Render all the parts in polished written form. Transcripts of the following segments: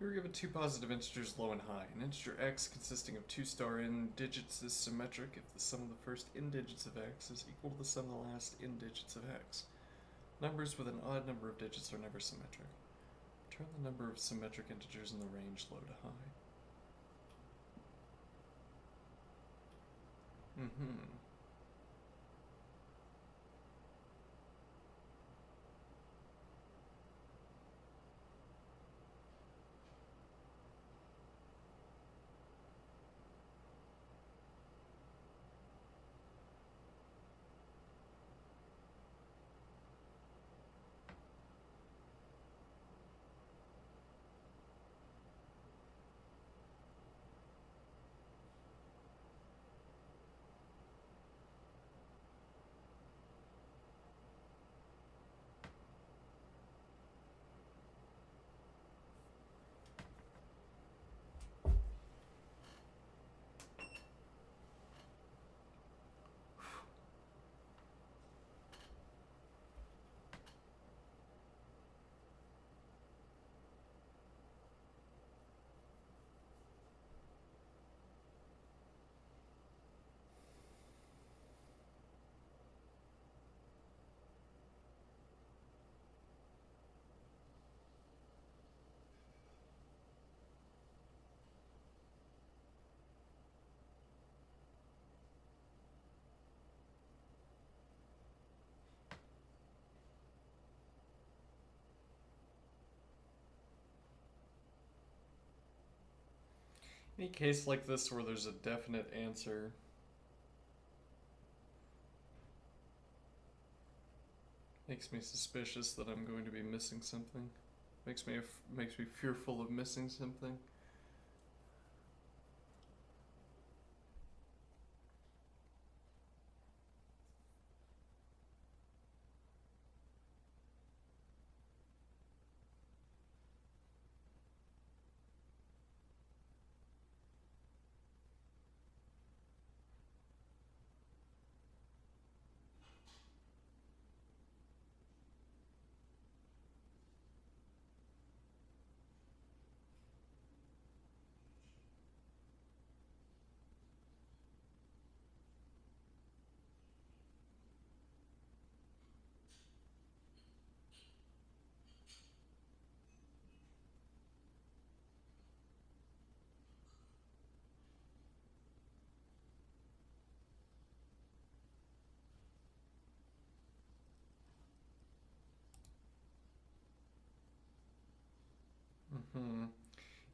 We were given two positive integers low and high. An integer x consisting of two star n digits is symmetric if the sum of the first n digits of x is equal to the sum of the last n digits of x. Numbers with an odd number of digits are never symmetric. Return the number of symmetric integers in the range low to high. Any case like this where there's a definite answer makes me suspicious that I'm going to be missing something. Makes me fearful of missing something.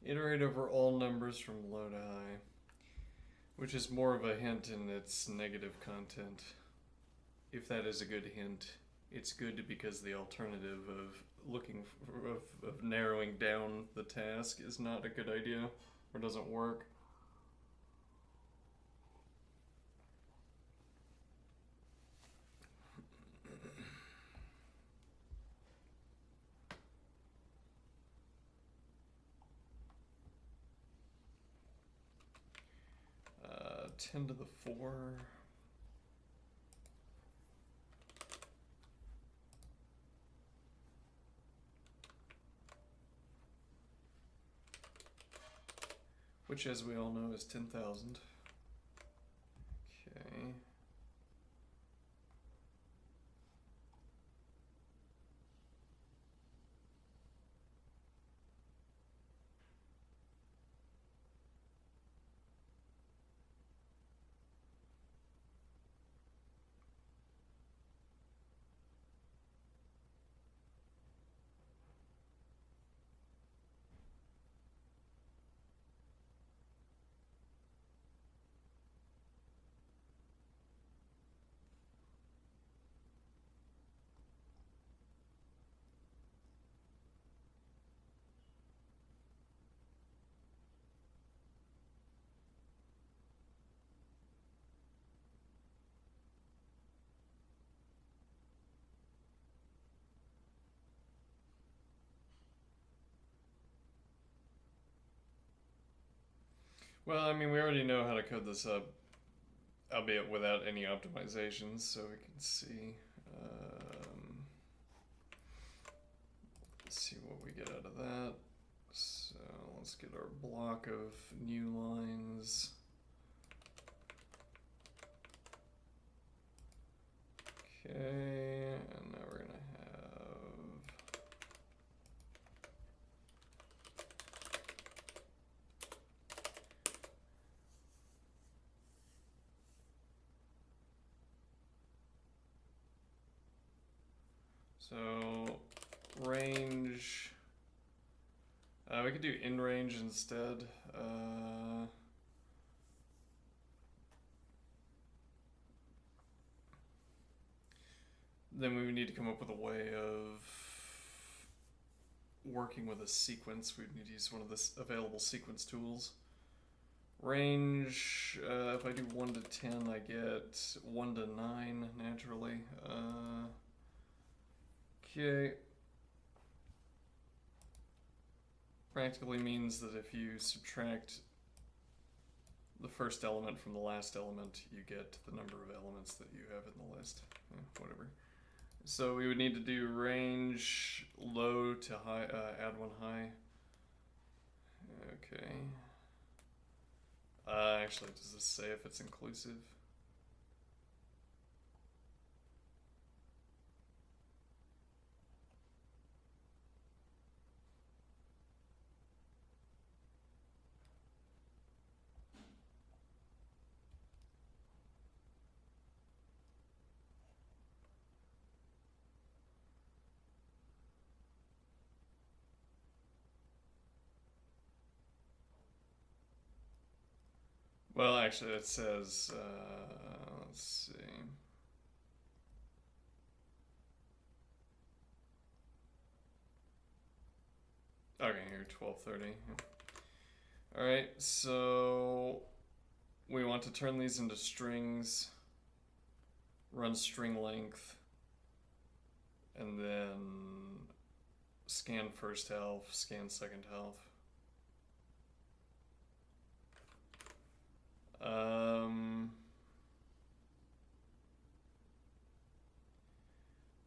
Iterate over all numbers from low to high, which is more of a hint in its negative content. If that is a good hint, it's good because the alternative of narrowing down the task is not a good idea or doesn't work. 10 to the 4. Which, as we all know, is 10,000. Okay. Well, I mean, we already know how to code this up, albeit without any optimizations, so we can see. Let's see what we get out of that. So let's get our block of new lines. Okay, and now we're gonna have so range. We could do in range instead. Then we would need to come up with a way of working with a sequence. We would need to use one of the available sequence tools. Range, if I do 1 to 10, I get 1 to 9 naturally. Okay. Practically means that if you subtract the first element from the last element, you get the number of elements that you have in the list. Whatever. So we would need to do range low to high, add one high. Okay. Actually, does this say if it's inclusive? Well, actually, it says, let's see. Okay, here, 1230. Alright, so we want to turn these into strings, run string length, and then scan first half, scan second half.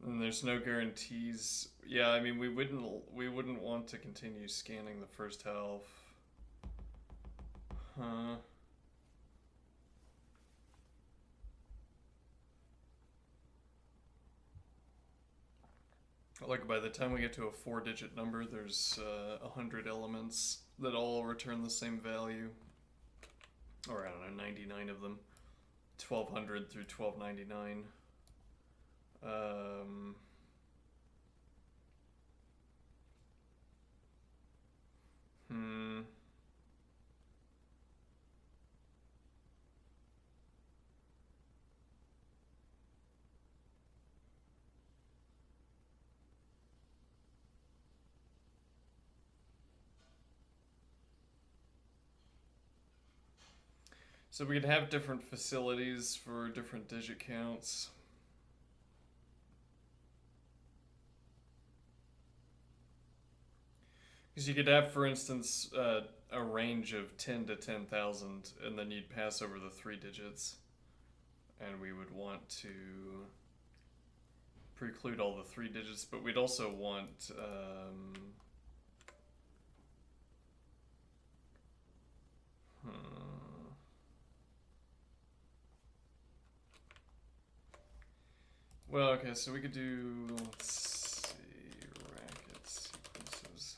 And there's no guarantees. Yeah, I mean we wouldn't want to continue scanning the first half. Huh. Like by the time we get to a 4-digit number, there's 100 elements that all return the same value. Or I don't know, 99 of them. 1200 through 1299. So we could have different facilities for different digit counts. Because you could have, for instance, a range of 10 to 10,000, and then you'd pass over the 3 digits. And we would want to preclude all the 3 digits, but we'd also want well, okay, so we could do, let's see, Racket sequences.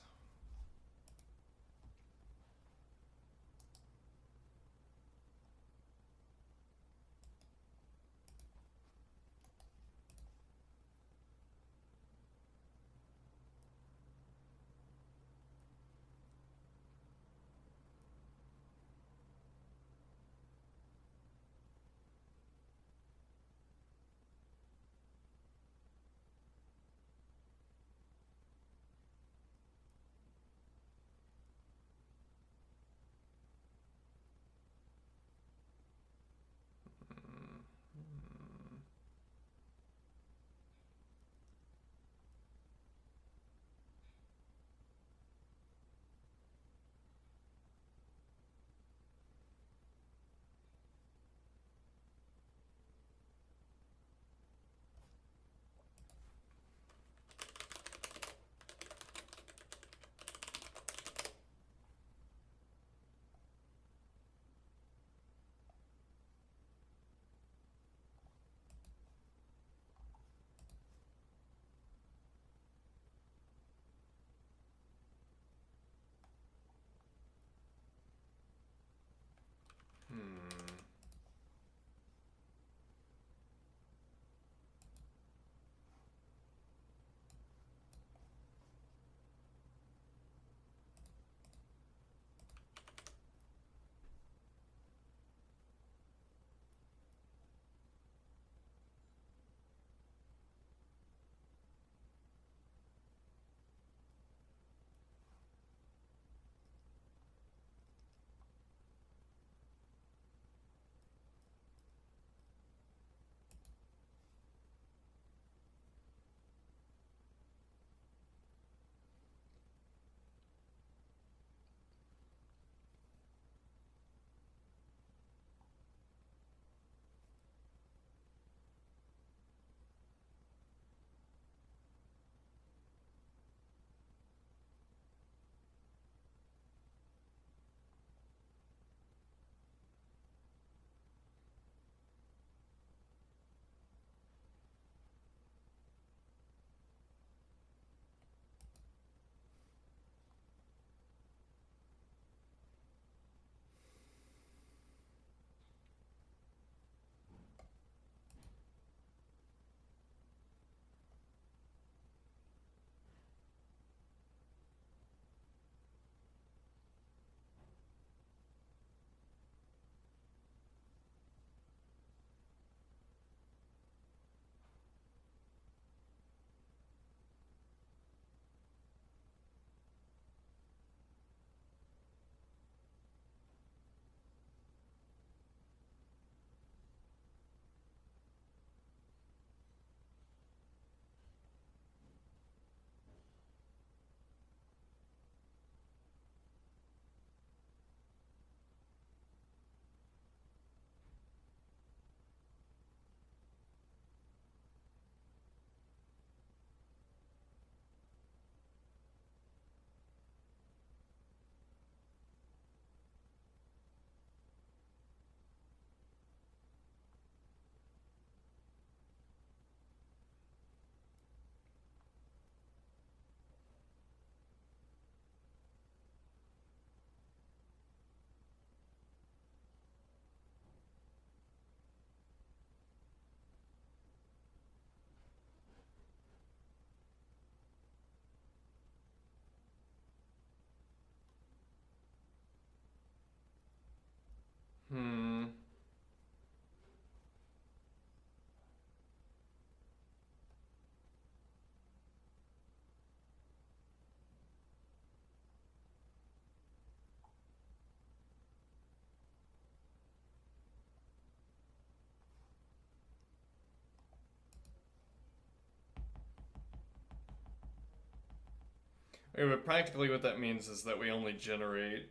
Okay, but practically what that means is that we only generate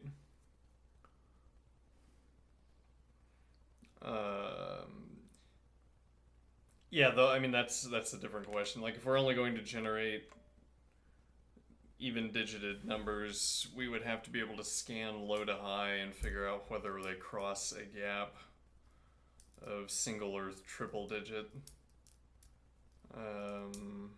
yeah, though I mean that's a different question. Like if we're only going to generate even digited numbers, we would have to be able to scan low to high and figure out whether they cross a gap of single or triple digit. Um,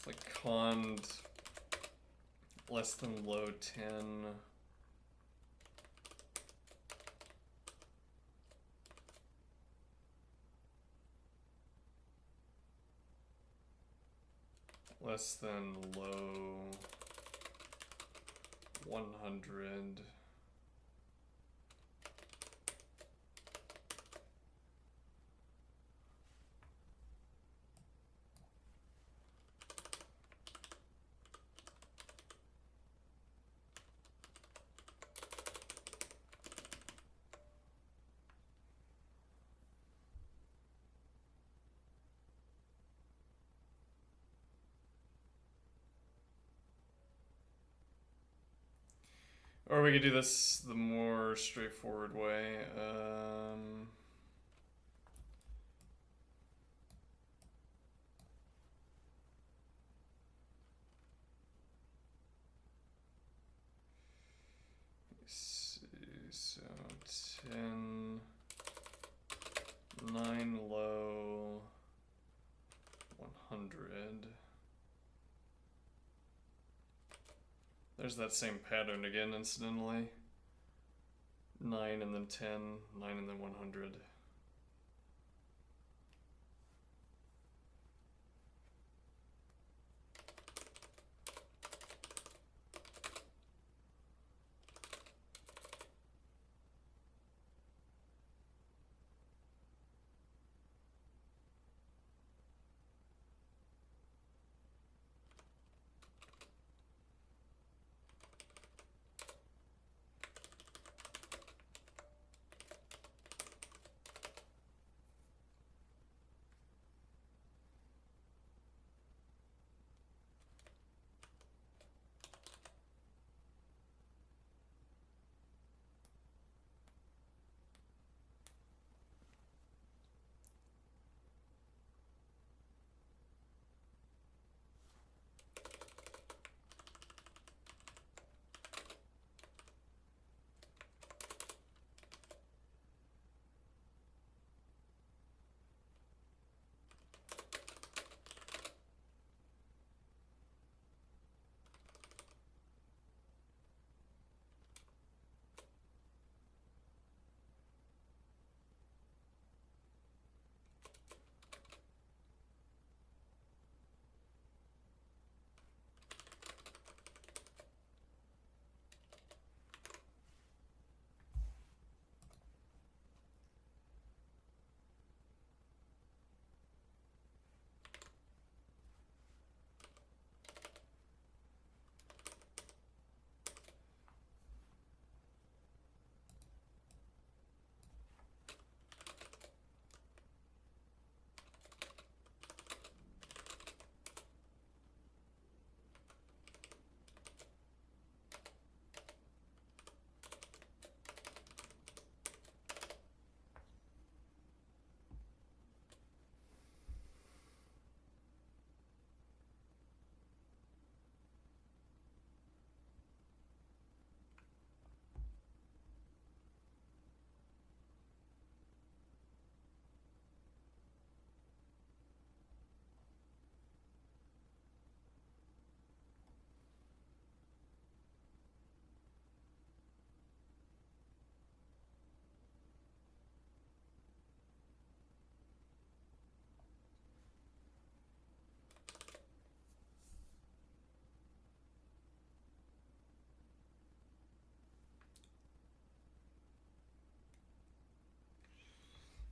it's like cond less than low 10. Less than low 100. Or we could do this the more straightforward way. Let's see, so 10, 9 low, 100. There's that same pattern again, incidentally. 9 and then 10, 9 and then 100.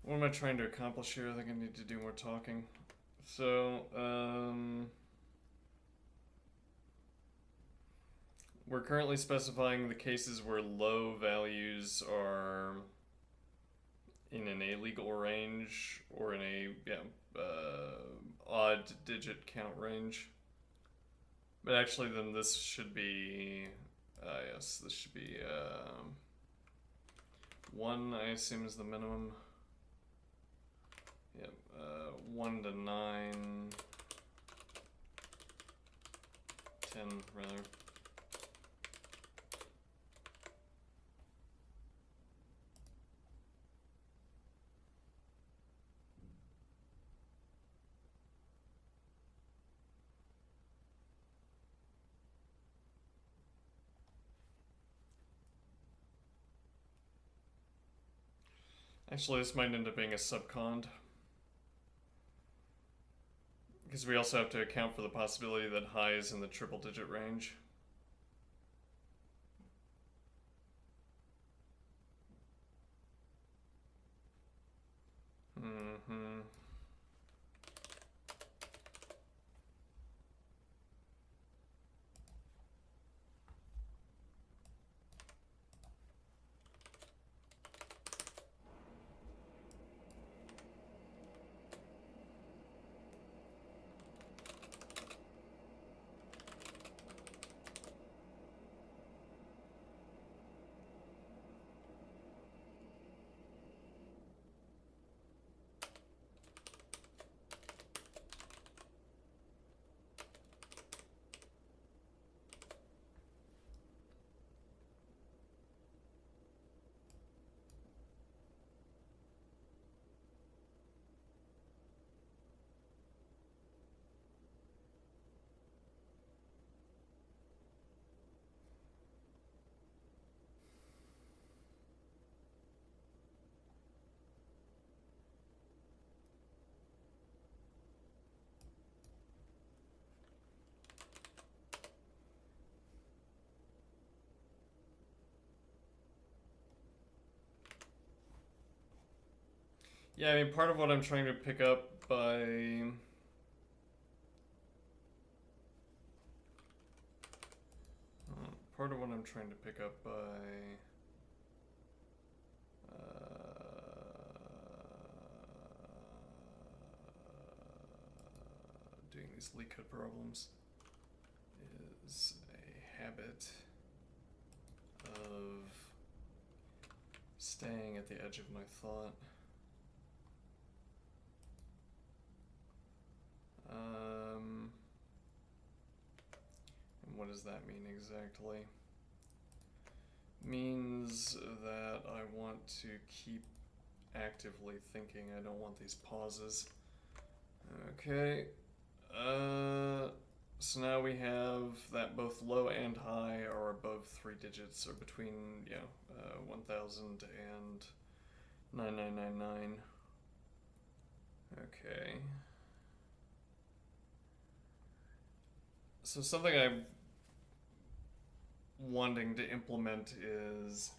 What am I trying to accomplish here? I think I need to do more talking. So, we're currently specifying the cases where low values are in an illegal range or in a odd digit count range. But actually, then this should be yes, this should be 1. I assume is the minimum. Yep, 1 to 9, 10 rather. Actually, this might end up being a subcond, because we also have to account for the possibility that high is in the triple digit range. Yeah, I mean, part of what I'm trying to pick up by part of what I'm trying to pick up by doing these leetcode problems is a habit of staying at the edge of my thought. And what does that mean exactly? Means that I want to keep actively thinking. I don't want these pauses. Okay. So now we have that both low and high are above 3 digits, or between 1000 and 9999. Okay. So something I'm wanting to implement is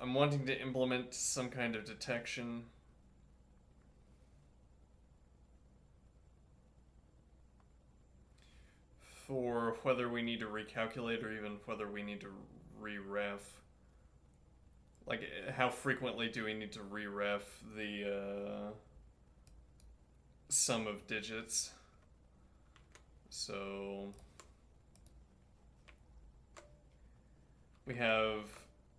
I'm wanting to implement some kind of detection for whether we need to recalculate or even whether we need to re-ref. Like, how frequently do we need to re-ref the sum of digits? So we have,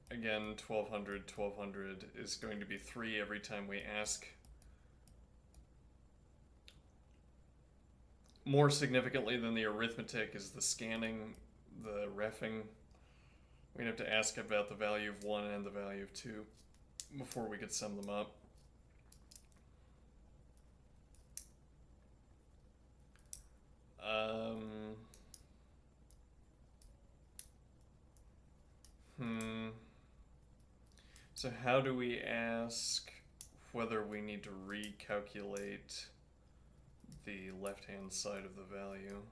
again, 1200. 1200 is going to be 3 every time we ask. More significantly than the arithmetic is the scanning, the reffing. We'd have to ask about the value of 1 and the value of 2 before we could sum them up. So how do we ask whether we need to recalculate the left-hand side of the value?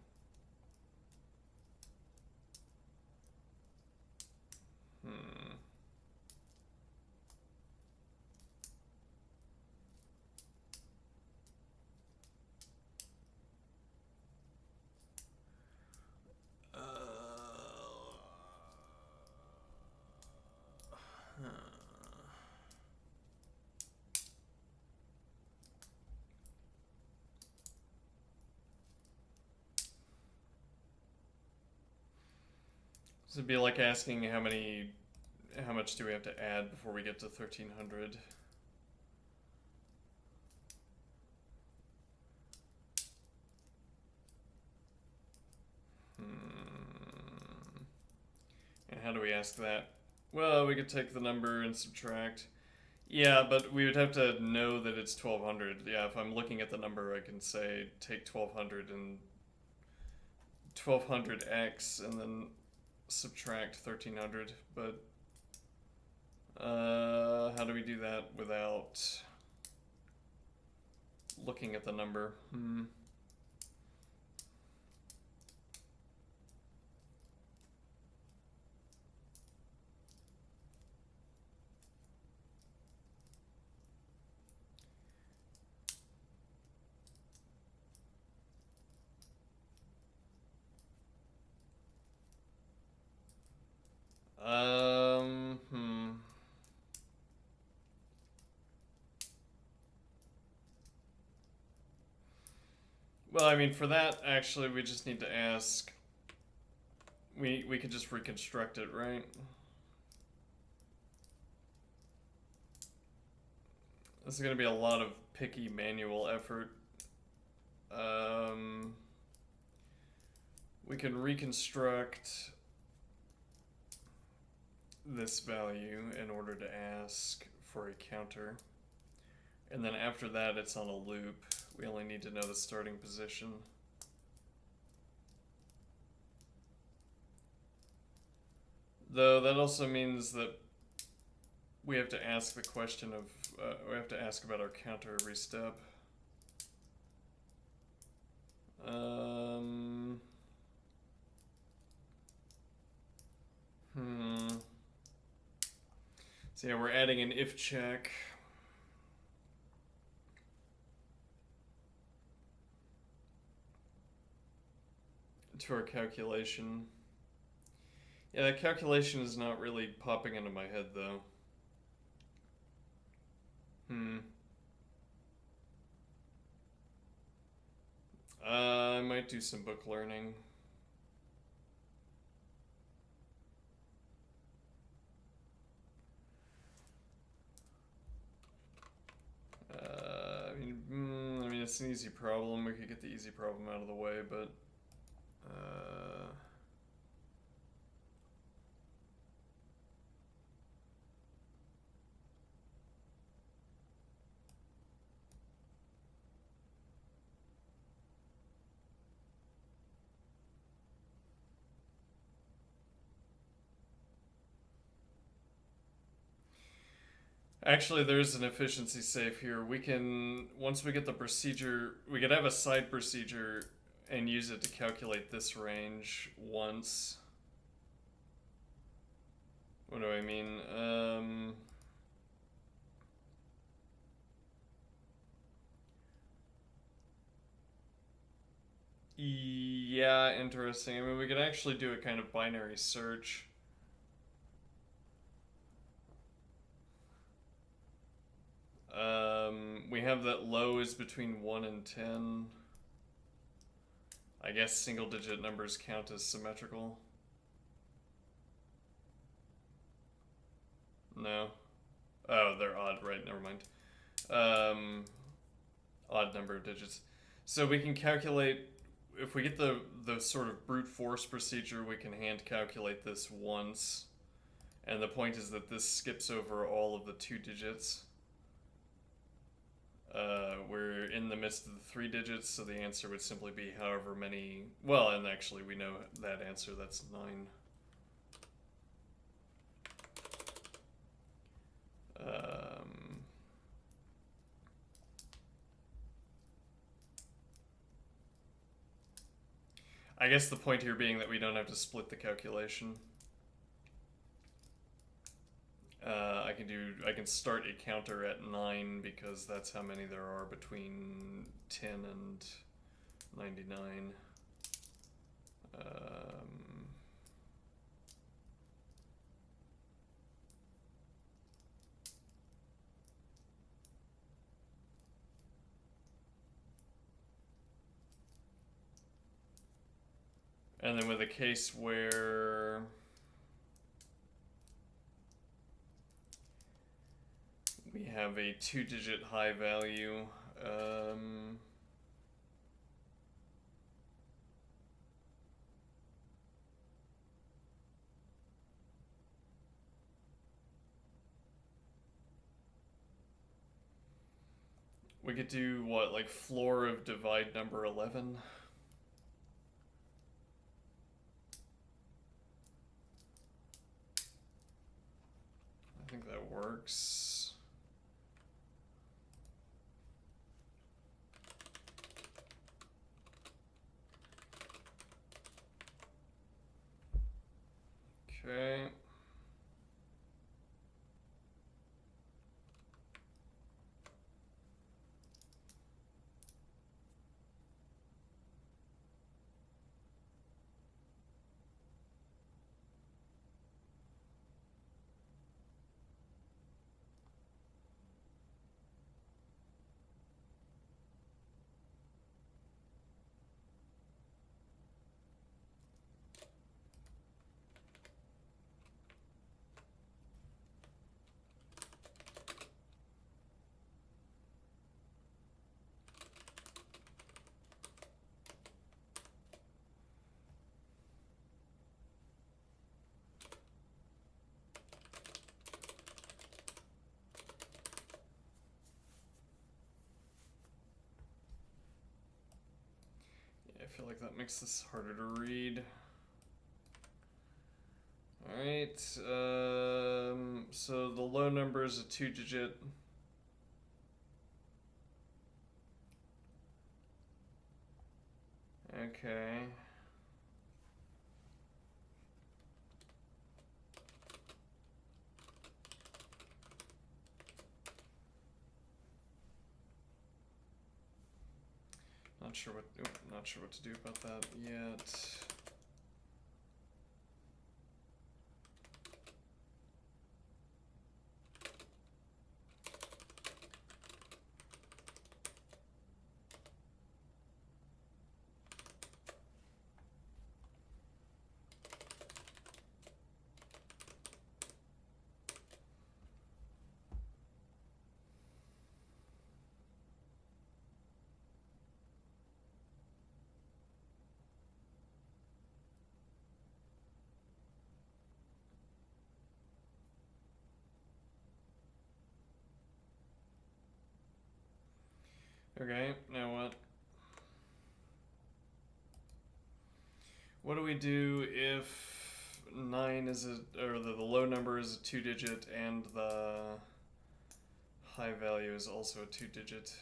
So it'd be like asking how much do we have to add before we get to 1300? And how do we ask that? Well, we could take the number and subtract. Yeah, but we would have to know that it's 1200. Yeah, if I'm looking at the number, I can say take 1200 and 1200x and then subtract 1300. But how do we do that without looking at the number? Well, I mean, for that, actually, we just need to ask. We could just reconstruct it, right? This is going to be a lot of picky manual effort. We can reconstruct this value in order to ask for a counter. And then after that, it's on a loop. We only need to know the starting position. Though that also means that we have to ask the question of, we have to ask about our counter every step. So yeah, we're adding an if check. To our calculation. Yeah, that calculation is not really popping into my head though. I might do some book learning. I mean, it's an easy problem. We could get the easy problem out of the way, but actually, there's an efficiency save here. We can, once we get the procedure, we could have a side procedure and use it to calculate this range once. What do I mean? Yeah, interesting. I mean, we could actually do a kind of binary search. We have that low is between 1 and 10. I guess single digit numbers count as symmetrical. No. Oh, they're odd, right? Never mind. Odd number of digits. So we can calculate, if we get the sort of brute force procedure, we can hand calculate this once. And the point is that this skips over all of the 2 digits. We're in the midst of the 3 digits, so the answer would simply be however many. Well, and actually we know that answer, that's 9. I guess the point here being that we don't have to split the calculation. I can start a counter at 9 because that's how many there are between 10 and 99. And then with a case where have a 2-digit high value. We could do what, like floor of divide number 11? I think that works. Okay. I feel like that makes this harder to read. Alright, so the low number is a 2-digit. Okay. Not sure what to do about that yet. Okay, now what? What do we do if 9 is or the low number is a 2-digit and the high value is also a 2-digit?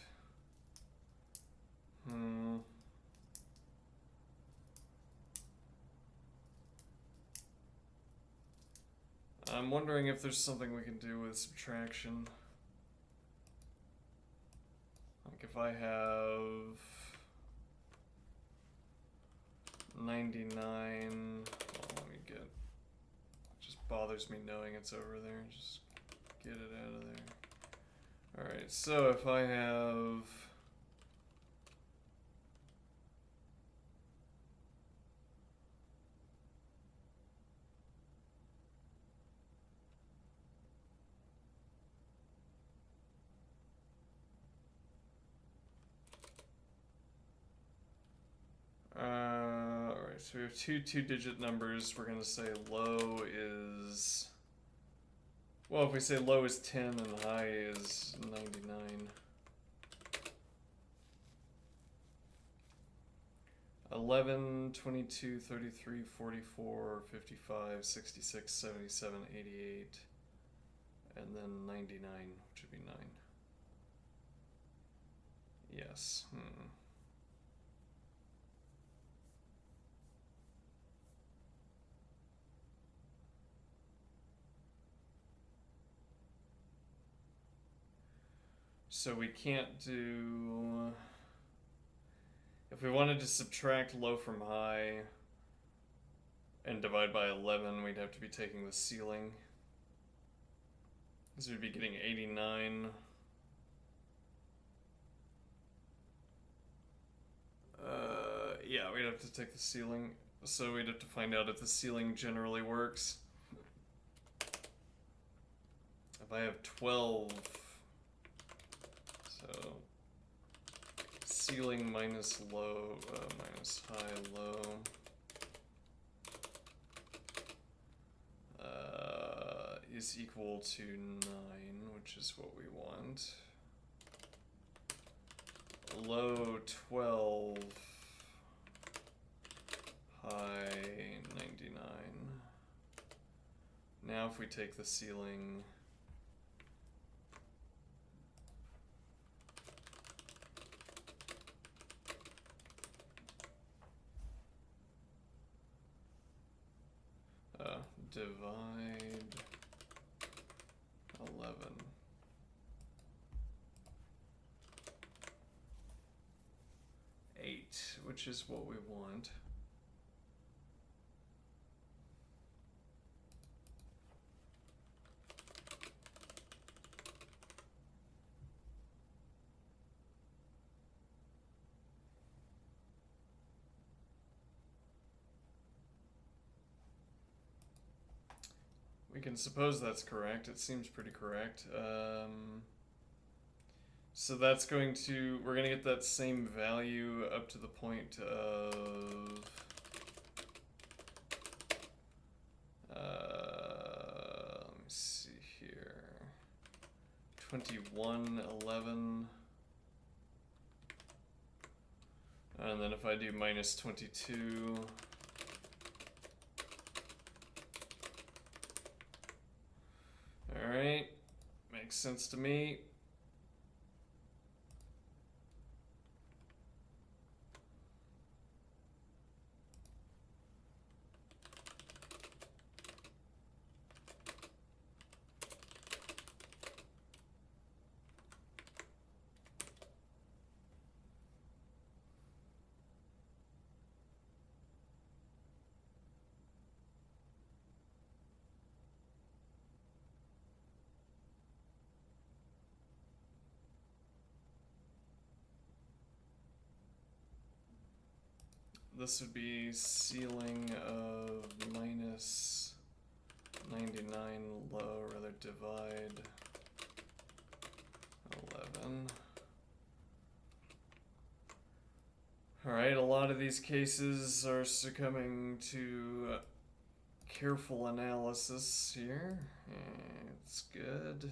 I'm wondering if there's something we can do with subtraction. Like if I have 99, well, let me get, it just bothers me knowing it's over there, just get it out of there. Alright, so if I have alright, so we have two 2-digit numbers. We're gonna say low is, well, if we say low is 10 and high is 99. $11, $22, $33, $44, $55, $66, $77, $88, and then 99, which would be 9. Yes. So we can't do, if we wanted to subtract low from high and divide by 11, we'd have to be taking the ceiling. So we'd be getting 89. Yeah, we'd have to take the ceiling. So we'd have to find out if the ceiling generally works. If I have 12, So ceiling minus low, minus high, low. Is equal to 9, which is what we want. Low 12, high 99. Now if we take the ceiling, divide 11. Which is what we want. We can suppose that's correct. It seems pretty correct. So that's going to, we're going to get that same value up to the point of, let me see here, 2111. And then if I do minus 22, all right, makes sense to me. This would be ceiling of minus 99 low, rather divide 11. Alright, a lot of these cases are succumbing to careful analysis here. It's good.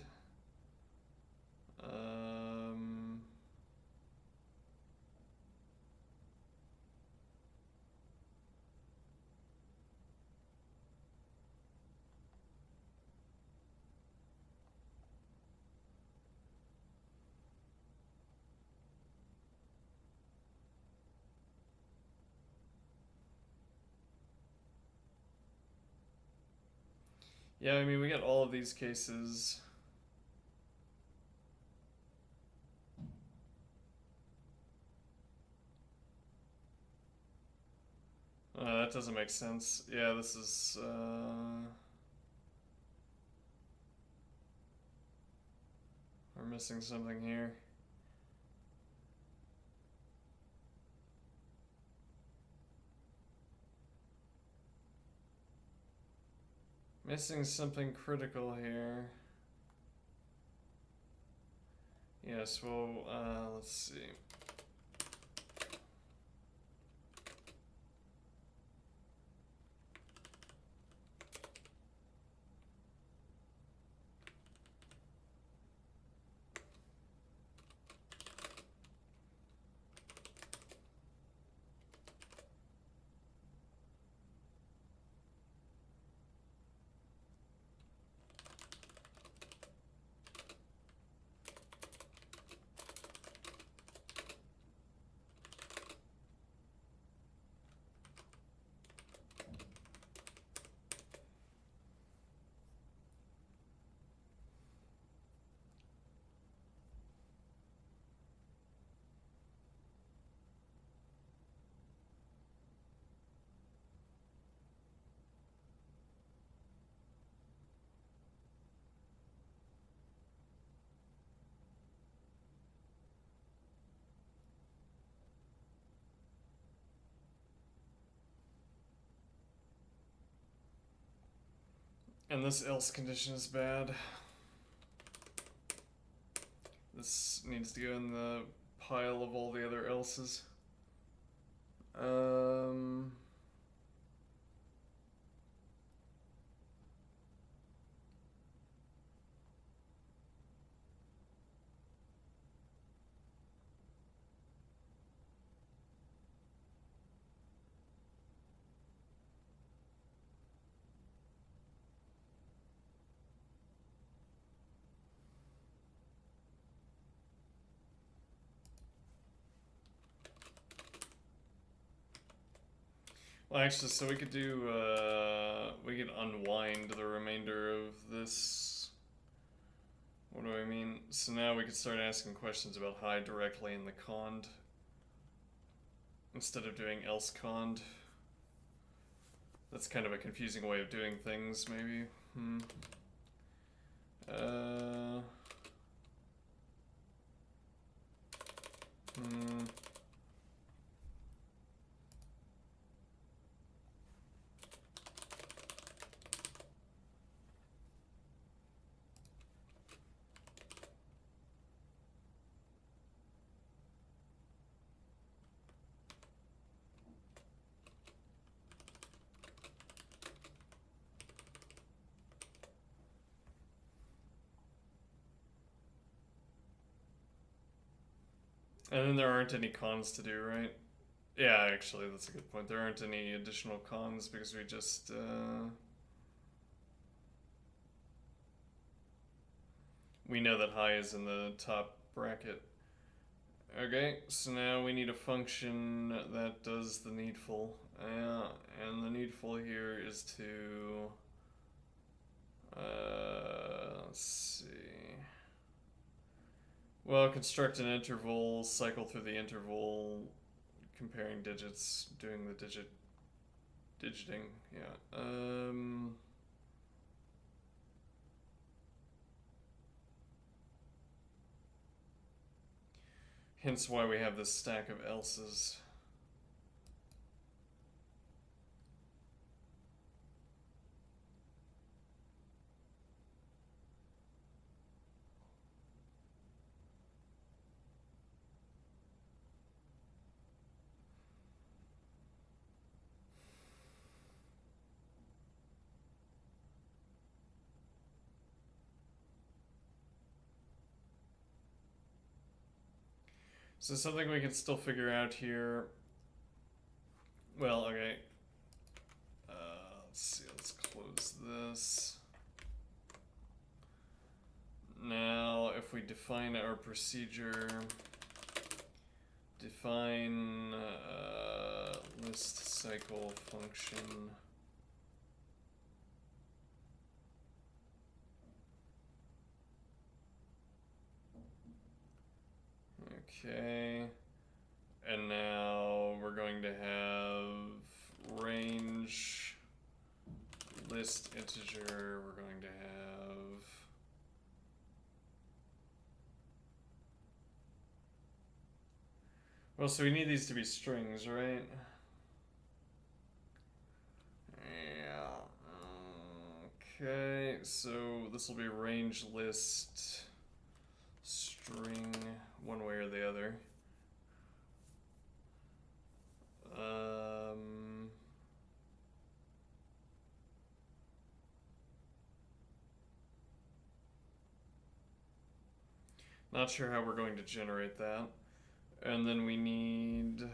Yeah, I mean, we got all of these cases. That doesn't make sense. Yeah, this is, we're missing something here. Missing something critical here. Yes, well, let's see. And this else condition is bad. This needs to go in the pile of all the other else's. Um... Well, actually, so we could do, we could unwind the remainder of this. What do I mean? So now we could start asking questions about high directly in the cond, instead of doing else cond. That's kind of a confusing way of doing things, maybe. And then there aren't any cons to do, right? Yeah, actually, that's a good point. There aren't any additional cons because we just, we know that high is in the top bracket. Okay, so now we need a function that does the needful. And the needful here is to, let's see. Well, construct an interval, cycle through the interval, comparing digits, doing the digiting, yeah. Hence why we have this stack of else's. So something we can still figure out here. Well, okay. Let's see, let's close this. Now, if we define our procedure, define list cycle function. Okay, and now we're going to have range list integer. We're going to have well, so we need these to be strings, right? Yeah. Okay, so this will be range list string one way or the other. Not sure how we're going to generate that. And then we need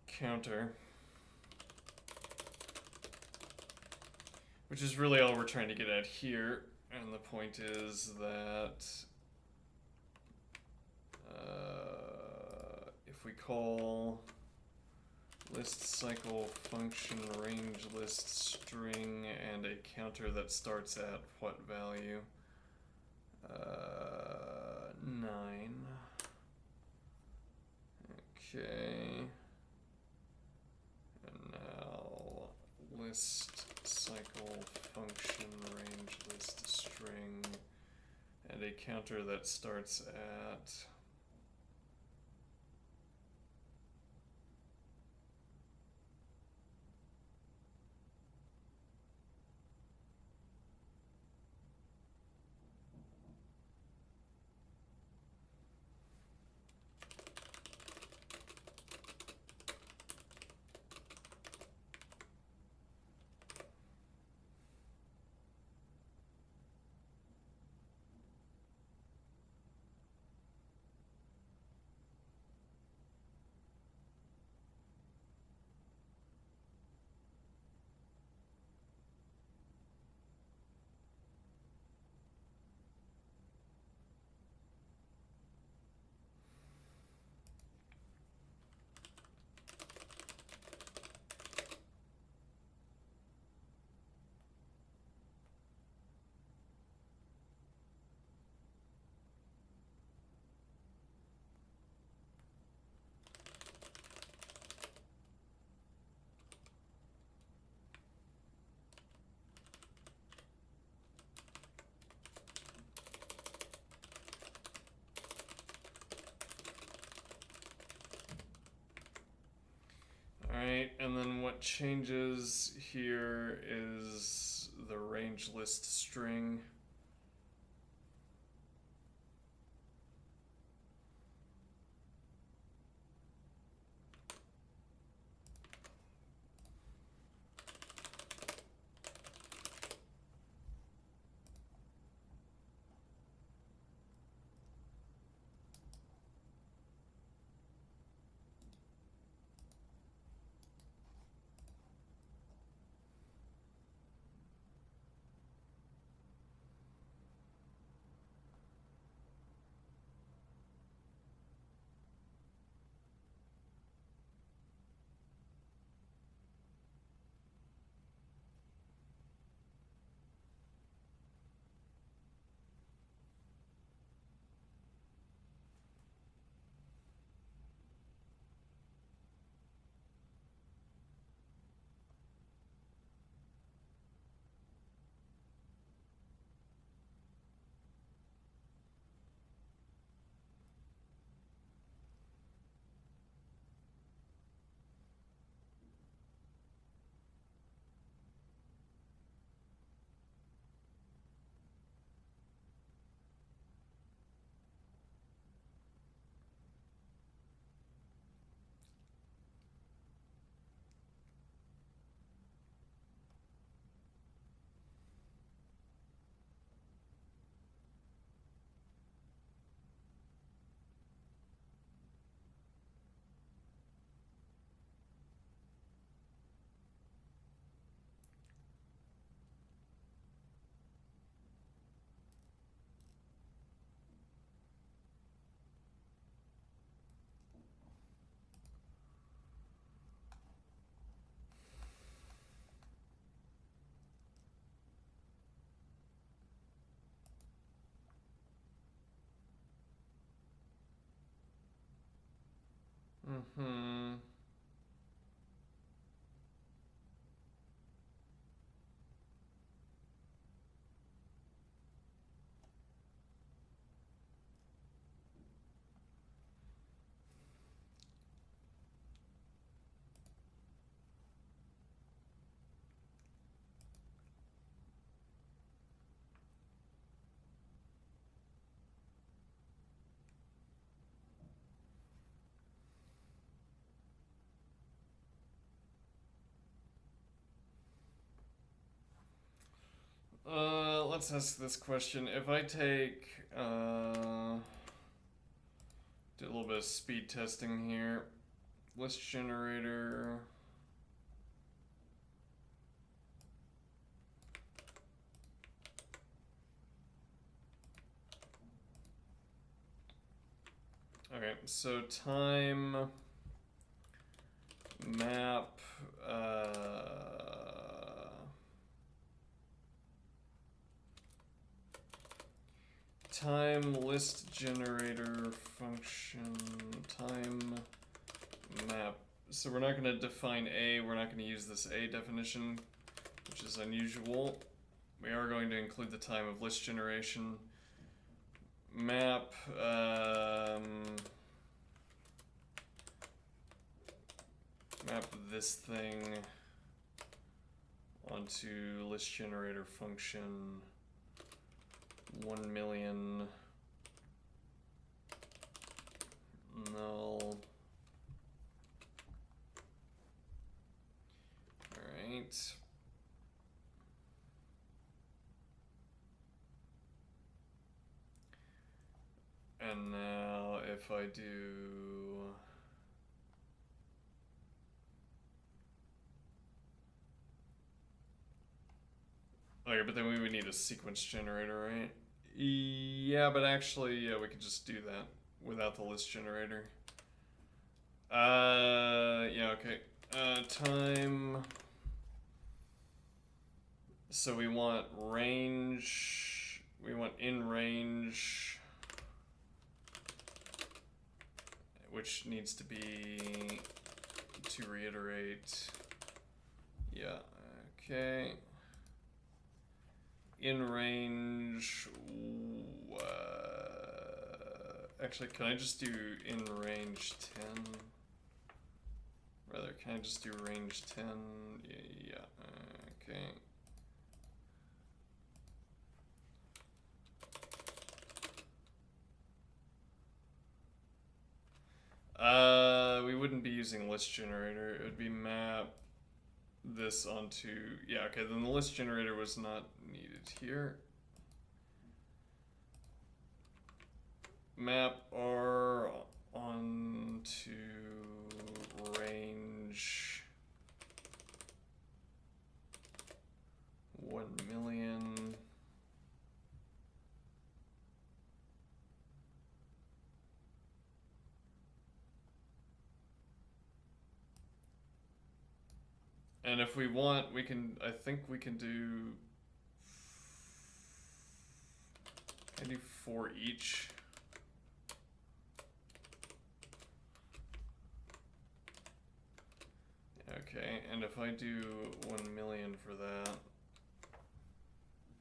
counter, which is really all we're trying to get at here. And the point is that if we call list cycle function range list string and a counter that starts at what value? 9. Okay. And now list cycle function range list string and a counter that starts at Alright, and then what changes here is the range list string. Mm-hmm. Let's ask this question. If I take, do a little bit of speed testing here. List generator. Okay, so time map, time list generator function time map. So we're not going to define a, we're not going to use this a definition, which is unusual. We are going to include the time of list generation. Map, map this thing onto list generator function 1 million null. Alright. And now if I do okay, but then we would need a sequence generator, right? Yeah, but actually, yeah, we could just do that without the list generator. Yeah, okay. Time. So we want range. We want in range, which needs to be, to reiterate. Yeah, okay. In range. Actually, can I just do in range 10? Rather, can I just do range 10? Yeah, okay. We wouldn't be using list generator. It would be map this onto, yeah, okay, then the list generator was not needed here. Map R onto range 1 million. And if we want, we can, I think we can do, I do 4 each. Okay, and if I do 1 million for that,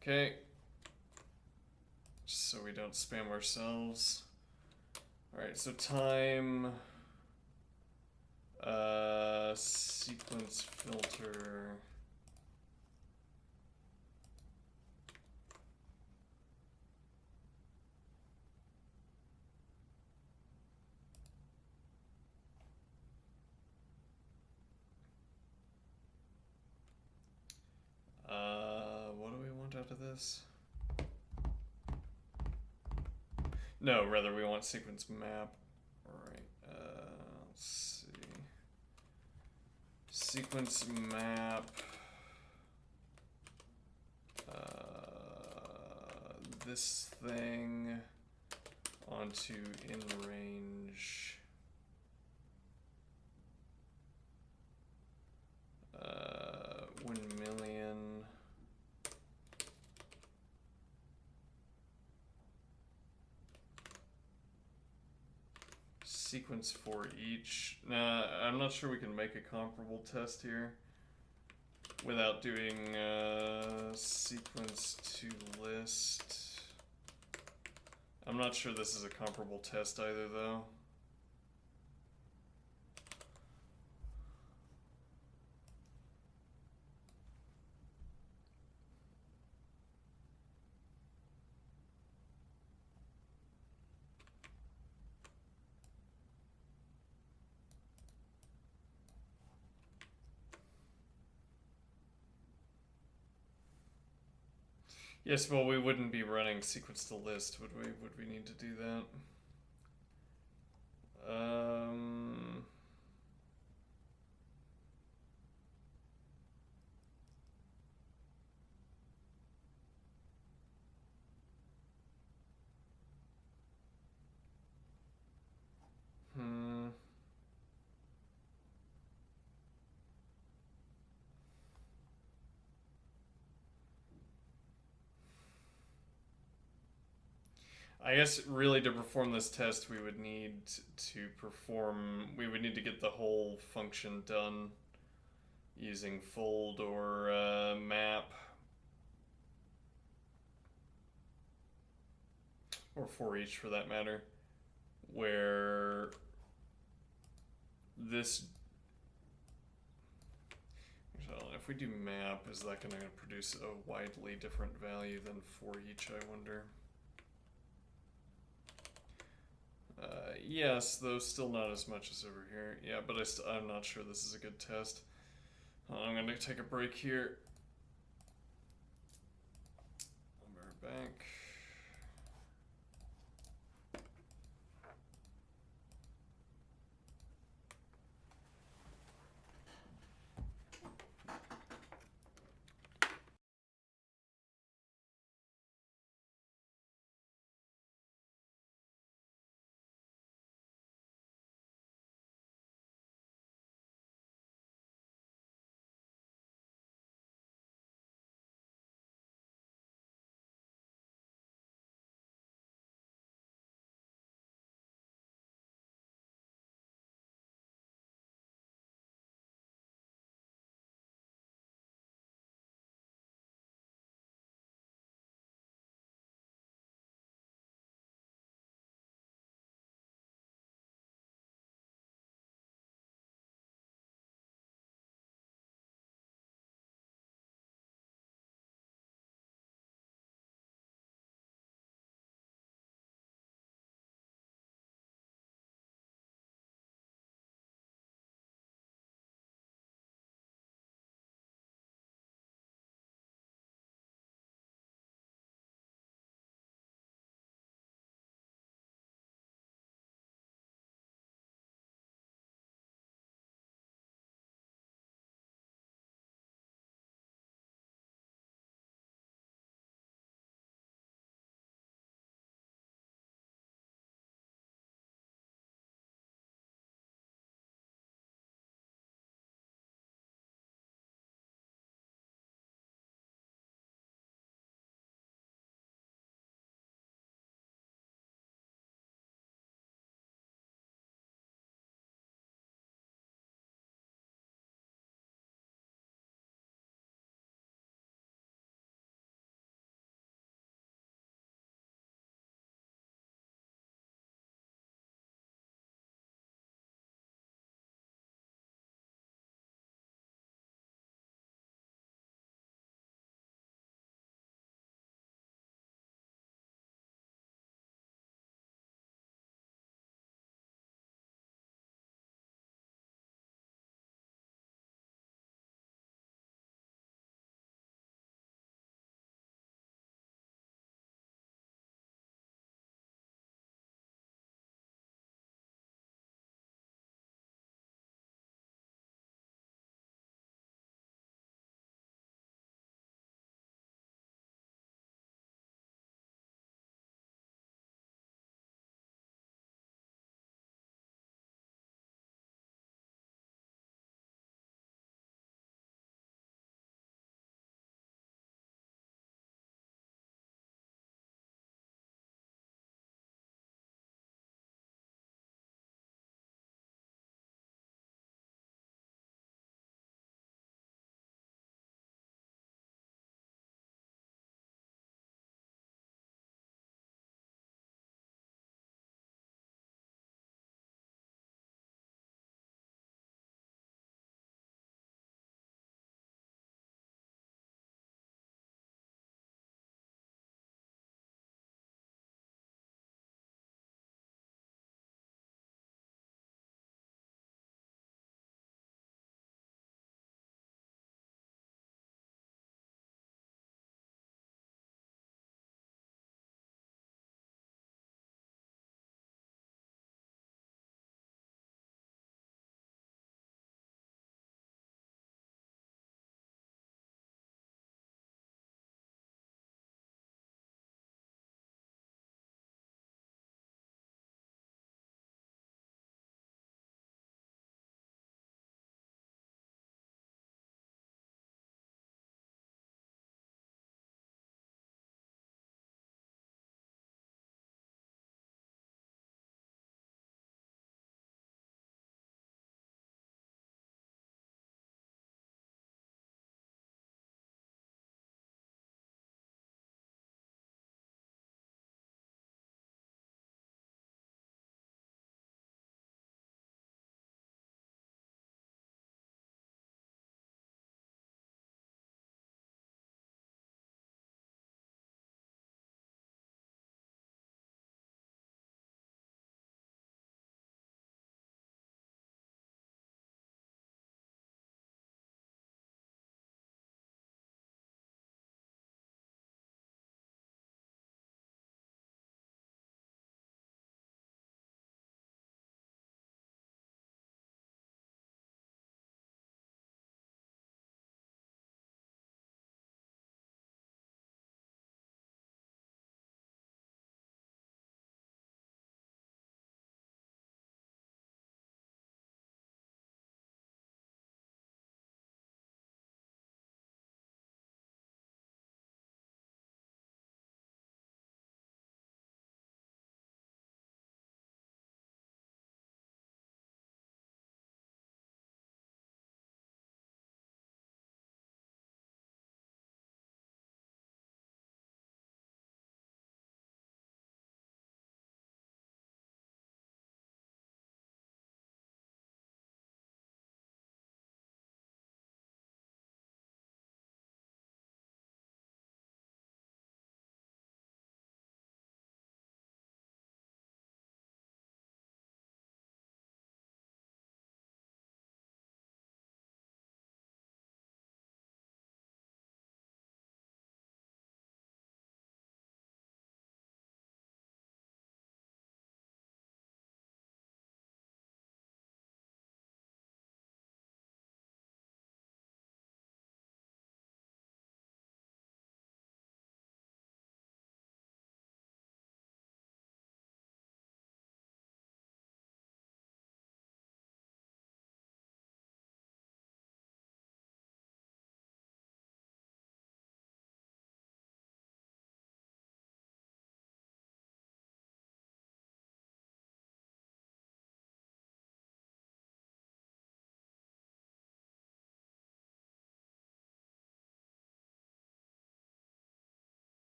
okay, just so we don't spam ourselves. All right, so time, sequence filter. What do we want out of this? No, rather we want sequence map. Alright, let's see. Sequence map. This thing onto in range. 1 million. Sequence for each. Nah, I'm not sure we can make a comparable test here without doing sequence to list. I'm not sure this is a comparable test either, though. Yes, well, we wouldn't be running sequence to list, would we? Would we need to do that? I guess really to perform this test we would need to get the whole function done using fold or map, or for each for that matter, where this, I don't know, if we do map, is that going to produce a widely different value than for each, I wonder? Yes, though still not as much as over here. Yeah, but I'm not sure this is a good test. I'm going to take a break here. I'll be right back.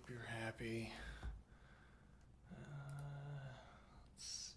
hope you're happy. Let's see.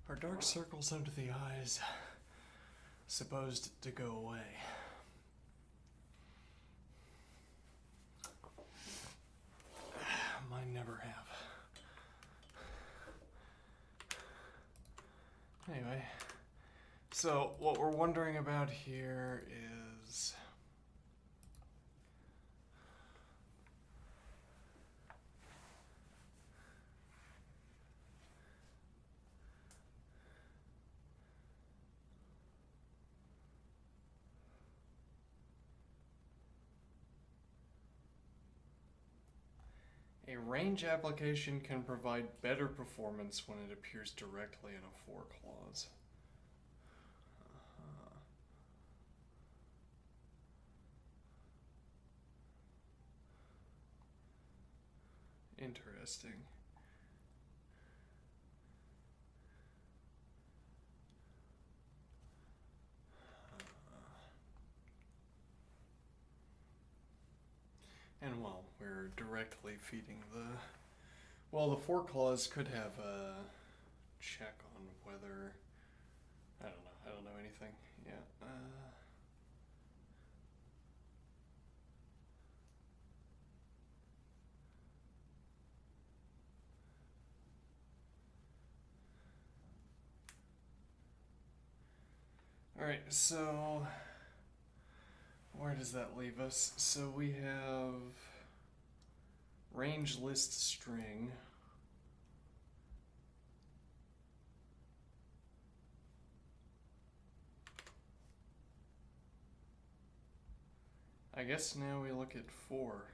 Are dark circles under the eyes supposed to go away? Mine never have. Anyway, so what we're wondering about here is a range application can provide better performance when it appears directly in a for clause. Interesting. And well, we're directly feeding the... Well, the for clause could have a check on whether... I don't know anything. Yeah. Alright, so where does that leave us? So we have range list string. I guess now we look at for.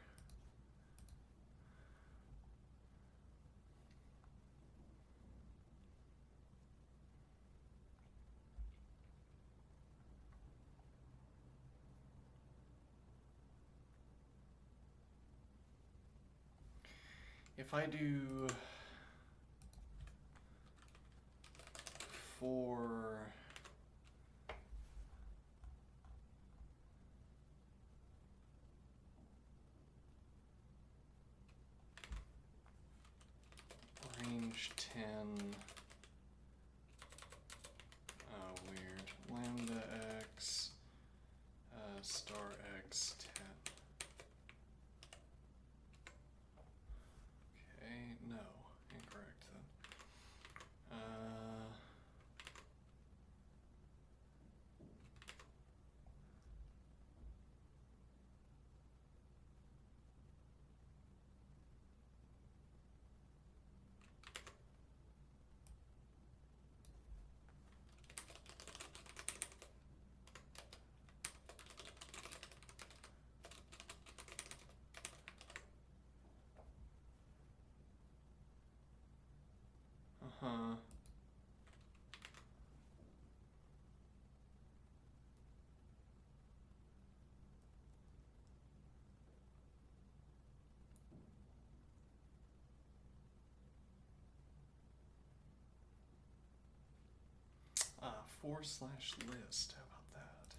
If I do for range 10, weird, lambda x, star x 10. Okay, no, incorrect then. Uh-huh. /list, how about that?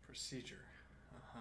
Procedure, uh-huh.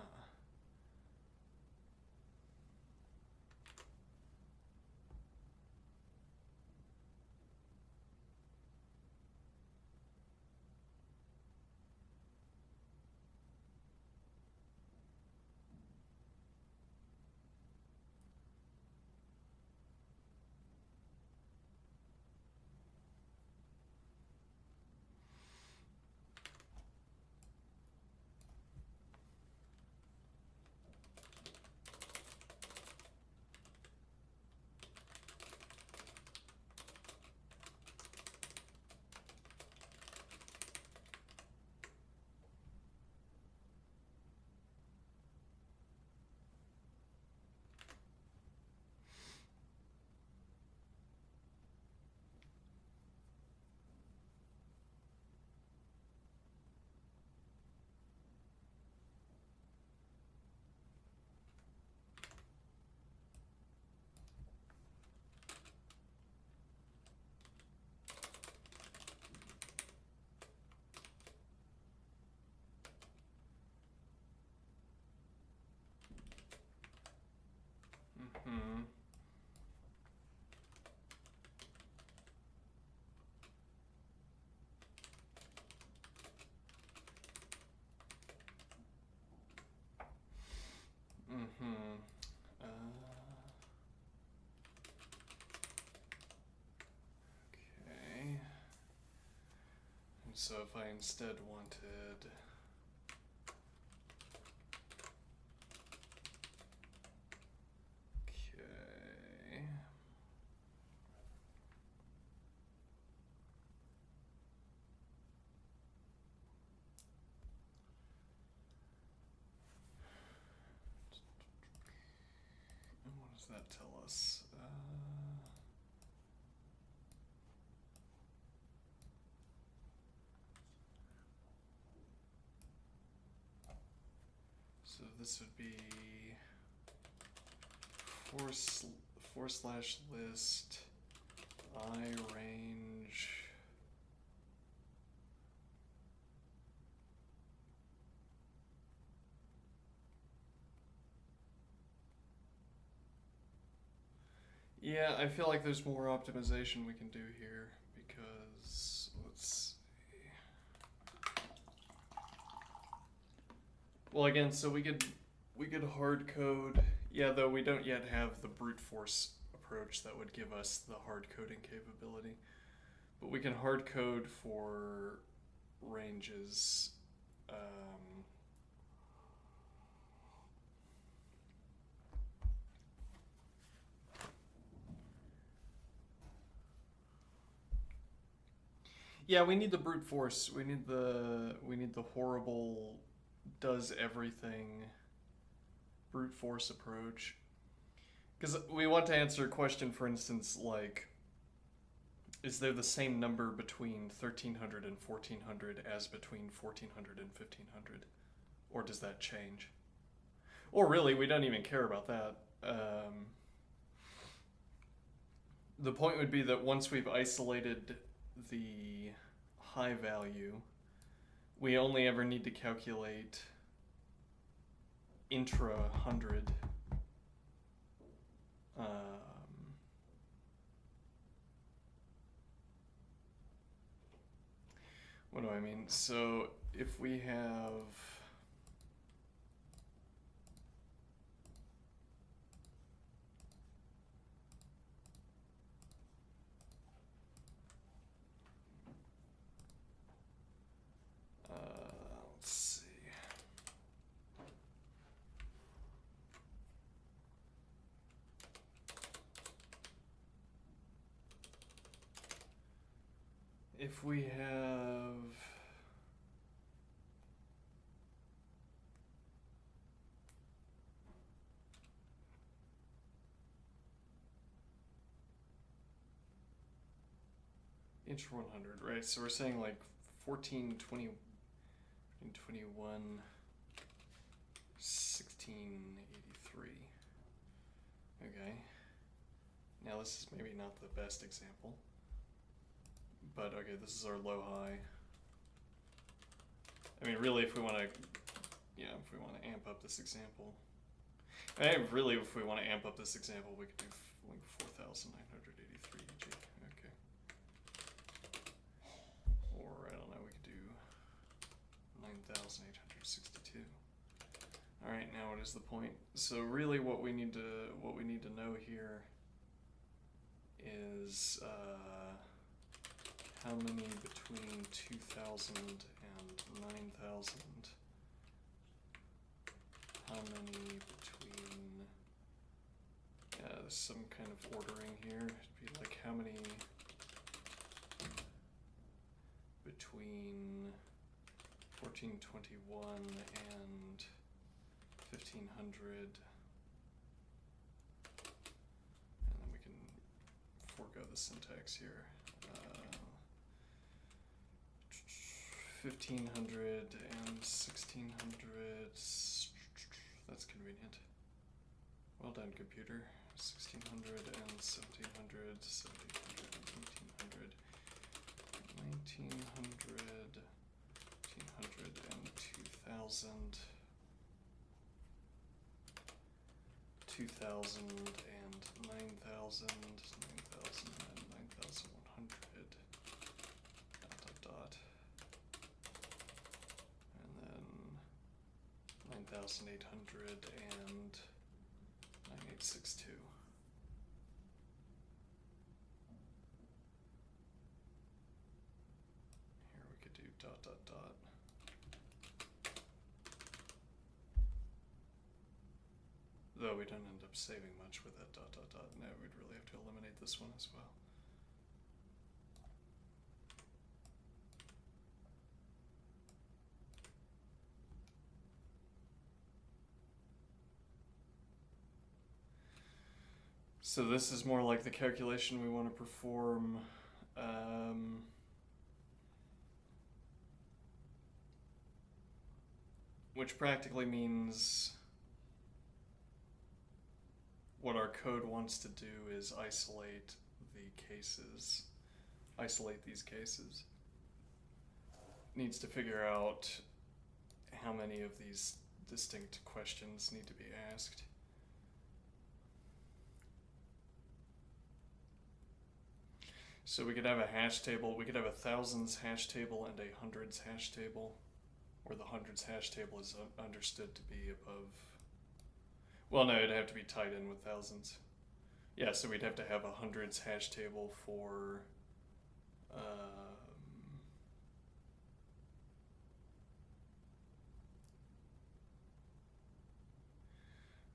So if I instead wanted and what does that tell us? So this would be /list I range Yeah, I feel like there's more optimization we can do here because let's see. Well, again, so we could hard code. Yeah, though we don't yet have the brute force approach that would give us the hard coding capability. But we can hard code for ranges. Yeah, we need the brute force. We need the horrible does everything brute force approach. Because we want to answer a question, for instance, like, is there the same number between 1300 and 1400 as between 1400 and 1500? Or does that change? Or really, we don't even care about that. The point would be that once we've isolated the high value, we only ever need to calculate intra 100. What do I mean? So if we have let's see. If we have intra 100, right? So we're saying like 14, 20, 21, 1683. Okay. Now this is maybe not the best example. But okay, this is our low high. I mean, really, if we want to, if we want to amp up this example, really, if we want to amp up this example, we could do like 4,983 EG. Okay. Or I don't know, we could do 9,862. All right, now what is the point? So really, what we need to know here is how many between 2,000 and 9,000? How many between, there's some kind of ordering here. It'd be like how many between 1421 and 1500. And then we can forego the syntax here. 1500 and 1600. That's convenient. Well done, computer. 1600 and 1700, 1700 and 1800, 1900, 1800 and 2000, 2000 and 9000, 9000 and 9100. Dot. And then 9,800 and 9862. Here we could do Though we don't end up saving much with that ... No, we'd really have to eliminate this one as well. So this is more like the calculation we want to perform. Which practically means what our code wants to do is isolate these cases. It needs to figure out how many of these distinct questions need to be asked. So we could have a hash table, we could have a thousands hash table and a hundreds hash table, where the hundreds hash table is understood to be above. Well, no, it'd have to be tied in with thousands. Yeah, so we'd have to have a hundreds hash table for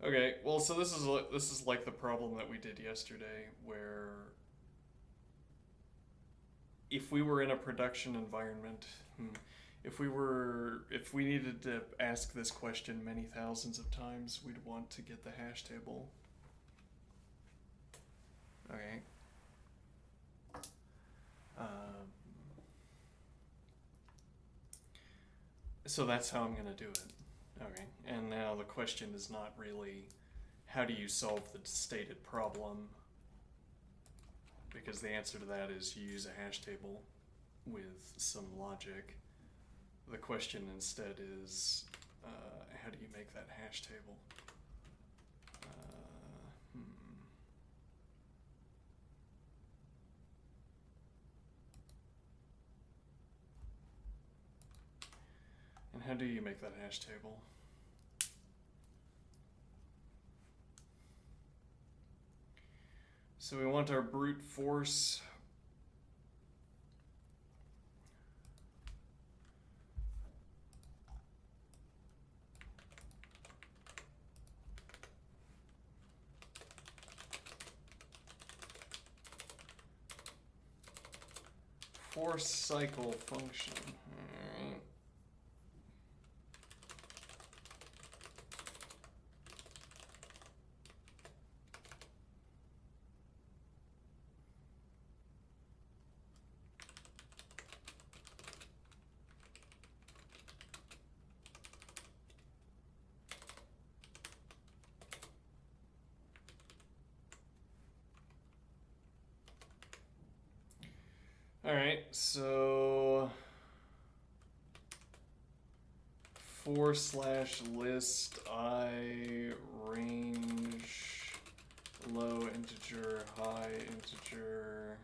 okay, well, so this is like the problem that we did yesterday, where if we were in a production environment, if we needed to ask this question many thousands of times, we'd want to get the hash table. Okay. So that's how I'm gonna do it. Okay, and now the question is not really how do you solve the stated problem, because the answer to that is you use a hash table with some logic. The question instead is how do you make that hash table? And how do you make that hash table? So we want our brute force. Force cycle function. All right. Alright, so /list I range low integer, high integer,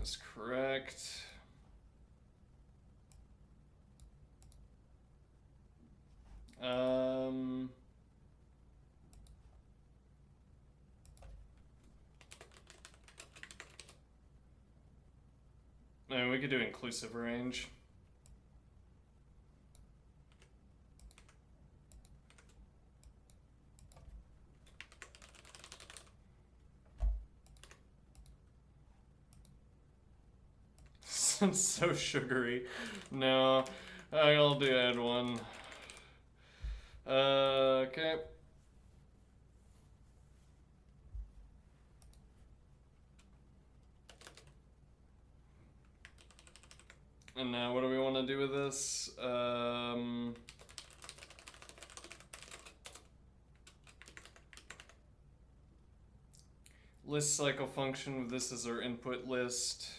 that's correct. And we could do inclusive range. Sounds so sugary. No, I'll do add one. Okay. And now what do we want to do with this? List cycle function, this is our input list.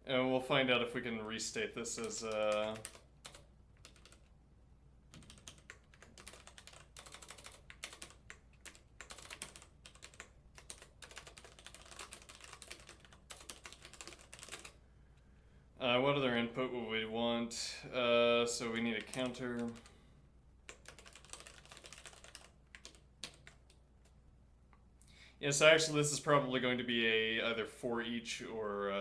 And we'll find out if we can restate this as What other input would we want? So we need a counter. Yeah, so actually this is probably going to be a either for each or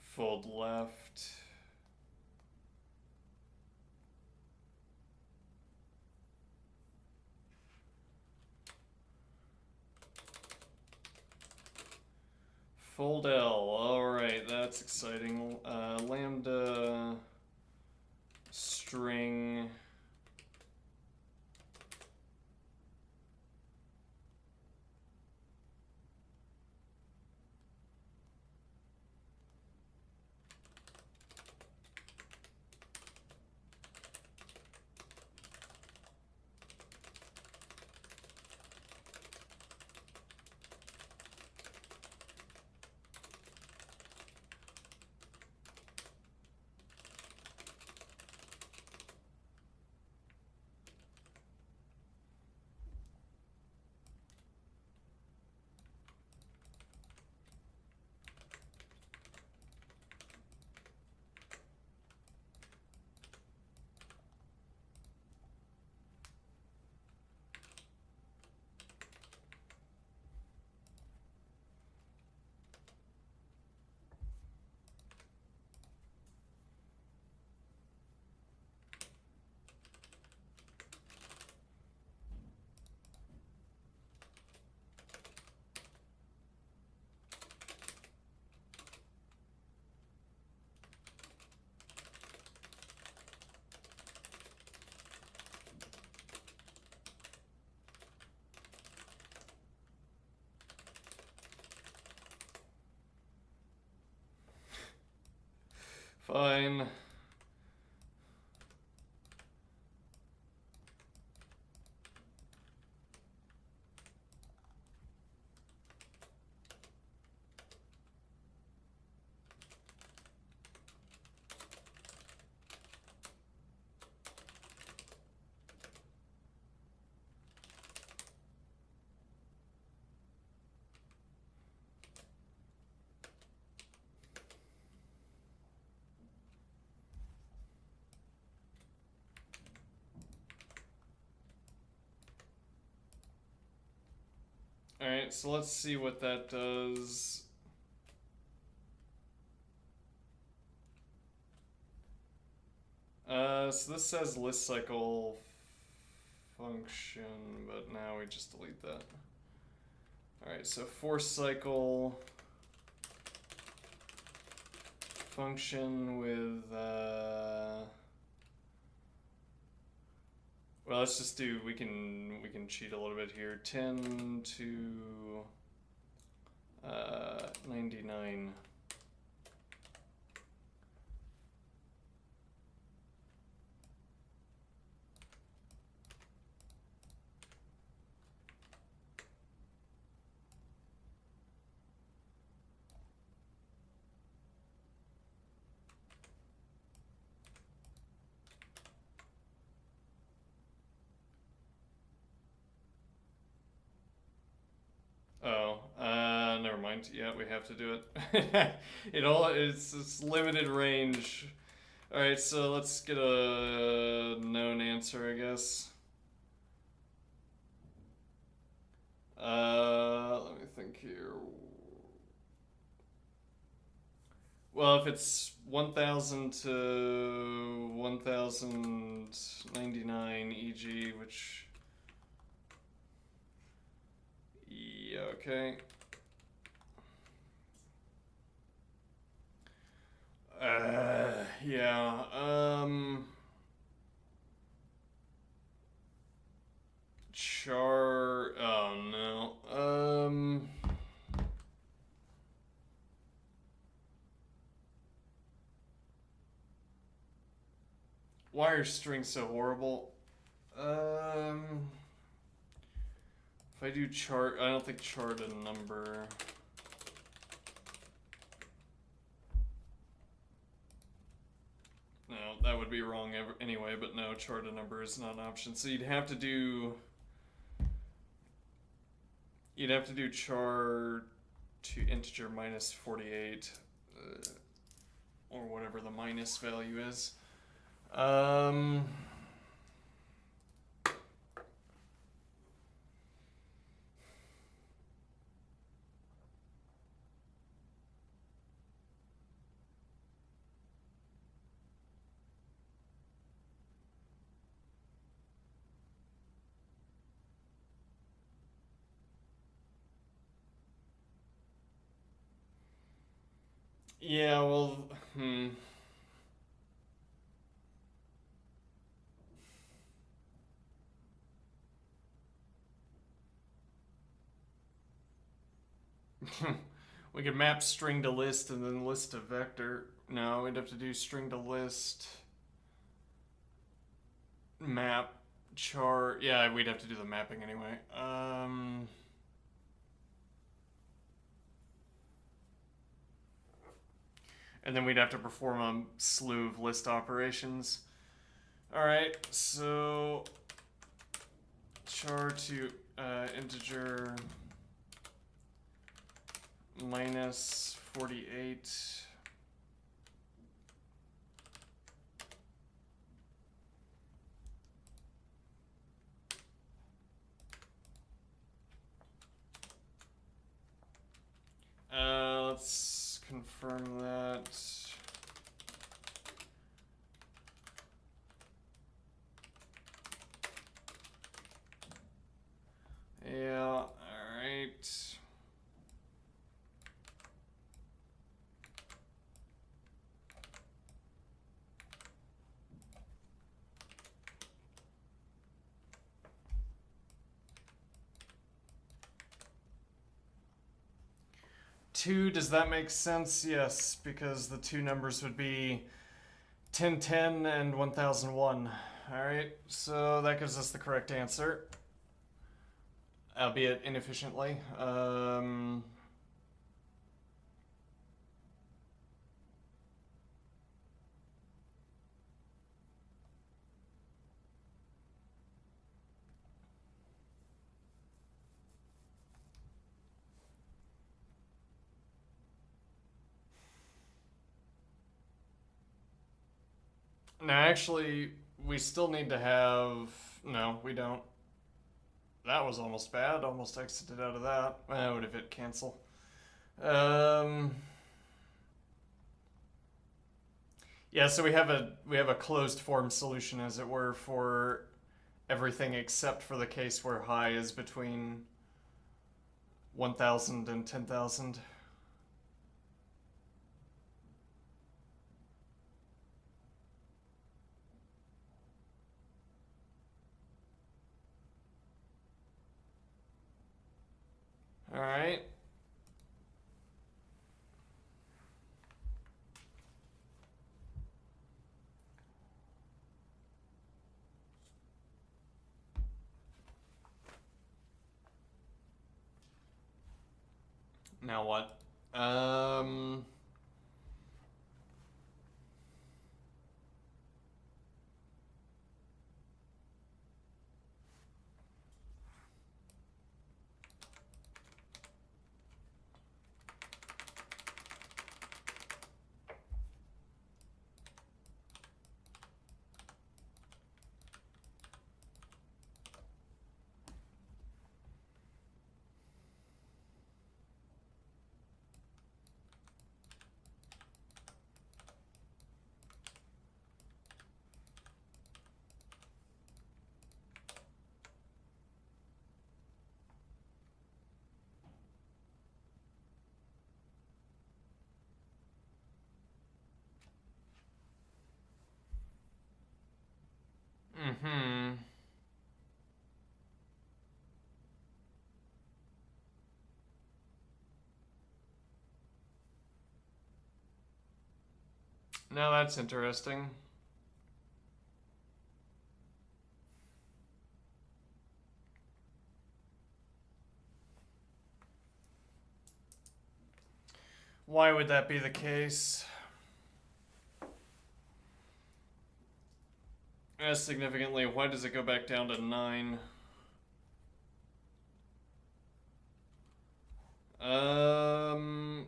fold left. Fold L, alright, that's exciting. Lambda string. Fine. Alright, so let's see what that does. So this says list cycle function, but now we just delete that. Alright, so for cycle function with well, let's just do, we can cheat a little bit here. 10 to 99. Oh, never mind. Yeah, we have to do it. It's limited range. All right, so let's get a known answer, I guess. Let me think here. Well, if it's 1000 to 1099 EG, which yeah, okay. Yeah, oh no. Why are strings so horrible? If I do chart, I don't think chart a number. No, that would be wrong anyway, but no, chart a number is not an option. So you'd have to do chart to integer minus 48, or whatever the minus value is. Yeah, well, we could map string to list and then list to vector. No, we'd have to do string to list, map, char. Yeah, we'd have to do the mapping anyway. And then we'd have to perform a slew of list operations. Alright, so char to integer minus 48. Let's confirm that. Yeah, alright. Two, does that make sense? Yes, because the two numbers would be 1010 and 1001. Alright, so that gives us the correct answer, albeit inefficiently. No, actually, we still need to have... No, we don't. That was almost bad. Almost exited out of that. I would have hit cancel. Yeah, so we have a closed form solution, as it were, for everything except for the case where high is between 1,000 and 10,000. All right. Now what? Mm-hmm. Now that's interesting. Why would that be the case? As significantly, why does it go back down to 9? So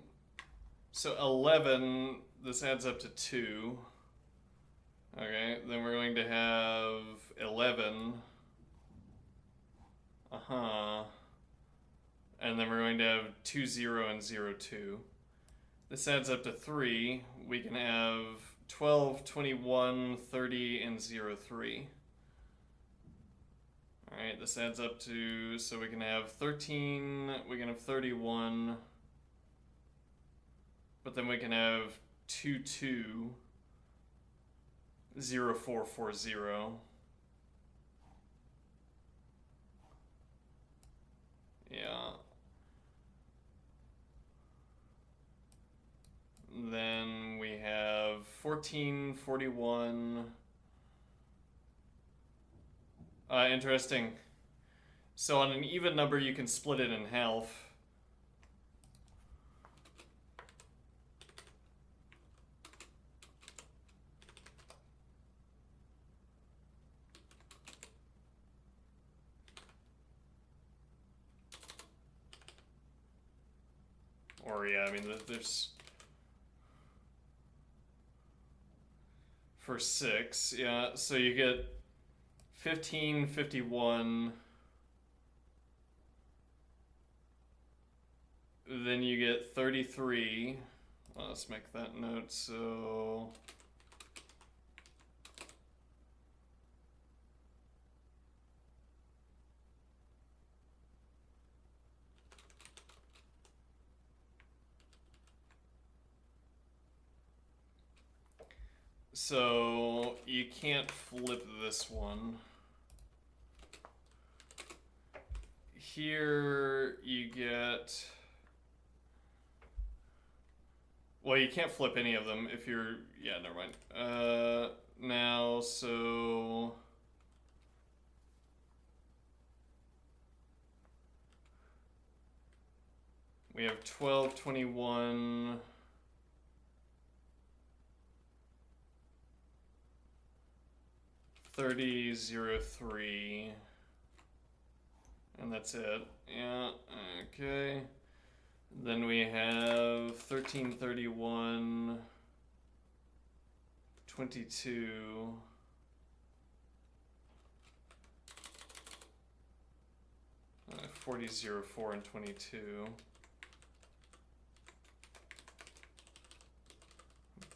11, this adds up to 2. Okay, then we're going to have 11. And then we're going to have 2, 0, and 0, 2. This adds up to 3. We can have 12, 21, 30, and 0, 3. Alright, this adds up to, so we can have 13, we can have 31, but then we can have 2, 2, 0, 4, 4, 0. Yeah. Then we have 14, 41. Interesting. So on an even number, you can split it in half. Or yeah, I mean, there's... For 6, yeah, so you get 15, 51, then you get 33. Well, let's make that note, so... So you can't flip this one. Here you get... Well, you can't flip any of them if you're... Yeah, never mind. Now, so... We have 12, 21... 30, 0, 3, and that's it. Yeah, okay. Then we have 13, 31, 22, 40, 0, 4, and 22.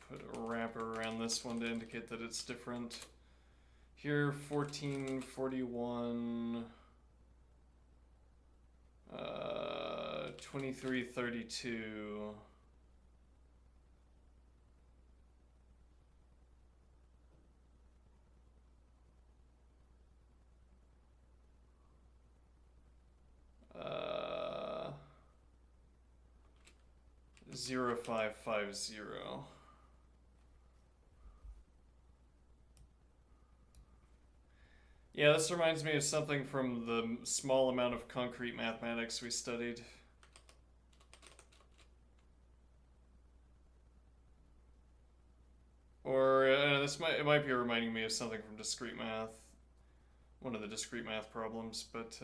Put a wrapper around this one to indicate that it's different. Here, 14, 41, 23, 32. Uh, 0, 5, 5, 0. Yeah, this reminds me of something from the small amount of concrete mathematics we studied. Or it might be reminding me of something from discrete math, one of the discrete math problems, but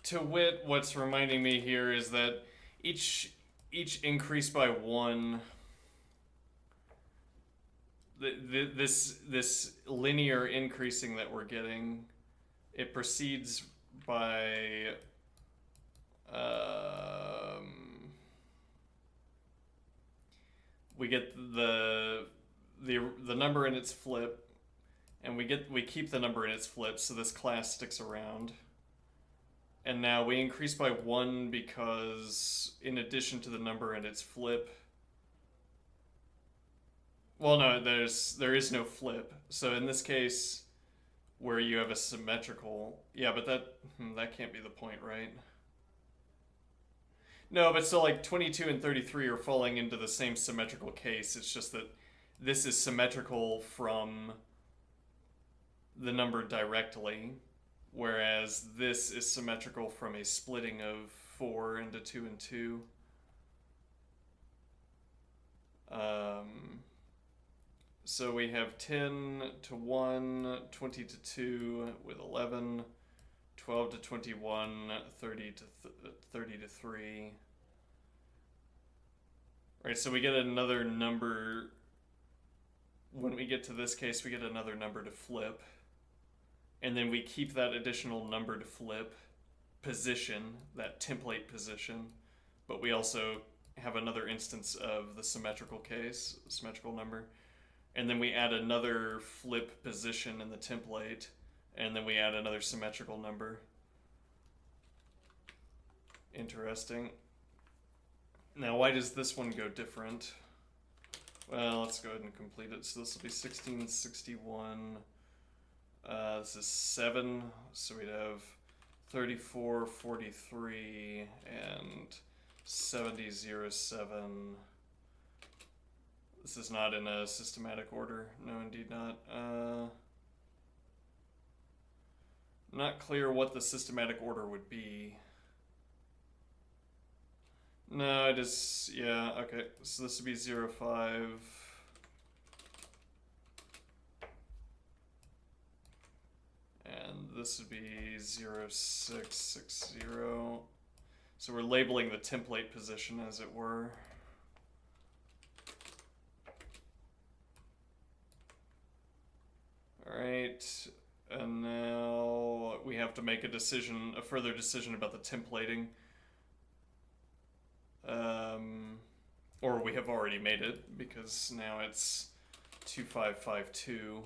To wit, what's reminding me here is that each increase by 1, this linear increasing that we're getting, it proceeds by we get the number in its flip, and we keep the number in its flip, so this class sticks around. And now we increase by 1 because, in addition to the number and its flip... Well, no, there is no flip. So in this case, where you have a symmetrical... Yeah, but that can't be the point, right? No, but so like 22 and 33 are falling into the same symmetrical case. It's just that this is symmetrical from the number directly, whereas this is symmetrical from a splitting of 4 into 2 and 2. So we have 10 to 1, 20 to 2 with 11, 12 to 21, 30 to 3. Right, so we get another number. When we get to this case, we get another number to flip. And then we keep that additional number to flip position, that template position. But we also have another instance of the symmetrical case, symmetrical number. And then we add another flip position in the template. And then we add another symmetrical number. Interesting. Now, why does this one go different? Well, let's go ahead and complete it. So this will be 1661. This is 7. So we'd have 34, 43, and 7007. This is not in a systematic order. No, indeed not. Not clear what the systematic order would be. No, it is, yeah, okay. So this would be 0, 5. And this would be 0, 6, 6, 0. So we're labeling the template position, as it were. Alright, and now we have to make a decision, a further decision about the templating. Or we have already made it, because now it's 2552.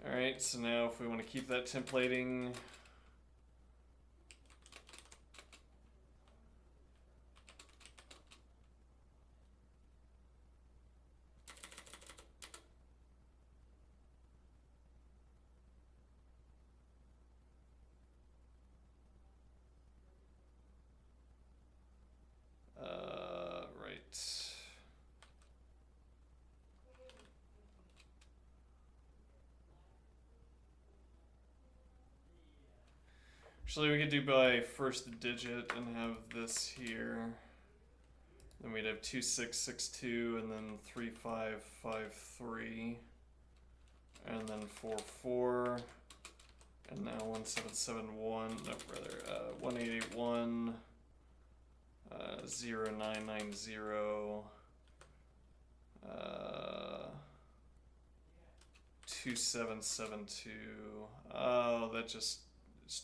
Alright, so now if we want to keep that templating, actually, we could do by first digit and have this here. Then we'd have 2662 and then 3553. And then 44. And now 1771. No, rather, 1881. 0990. 2772. Oh, that just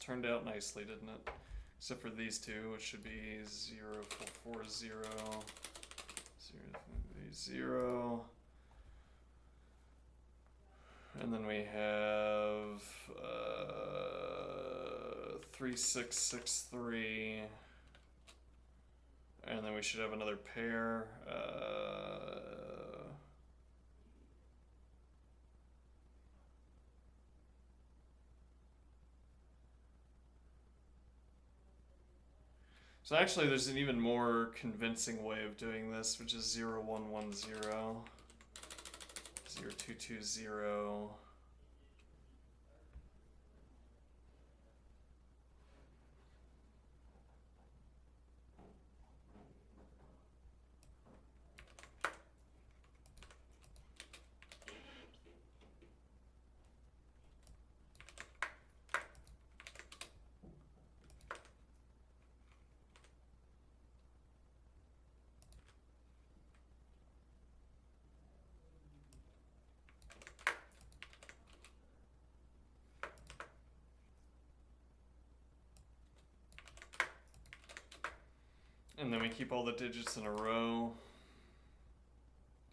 turned out nicely, didn't it? Except for these two, which should be 0440, 030. And then we have 3663. And then we should have another pair. So actually there's an even more convincing way of doing this, which is 0110, 0220. And then we keep all the digits in a row.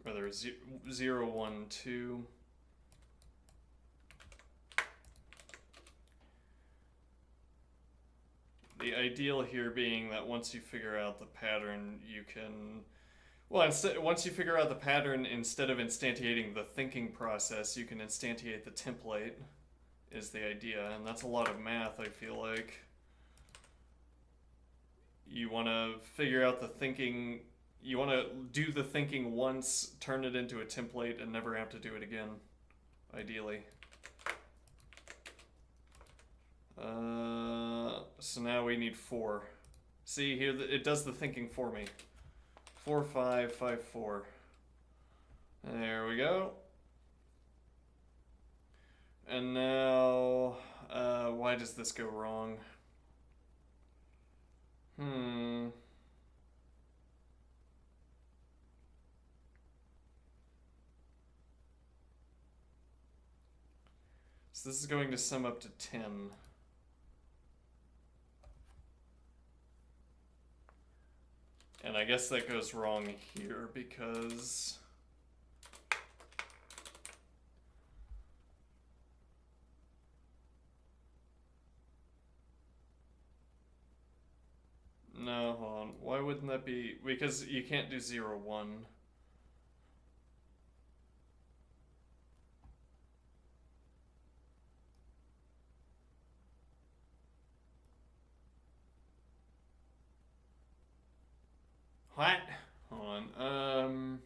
Whether it's 0, 1, 2. The ideal here being that once you figure out the pattern, you can... Well, once you figure out the pattern, instead of instantiating the thinking process, you can instantiate the template, is the idea. And that's a lot of math, I feel like. You want to figure out the thinking. You want to do the thinking once, turn it into a template, and never have to do it again, ideally. So now we need 4. See here, it does the thinking for me. 4, 5, 5, 4. There we go. And now, why does this go wrong? So this is going to sum up to 10. And I guess that goes wrong here because no, hold on. Why wouldn't that be? Because you can't do 0, 1. What? Hold on.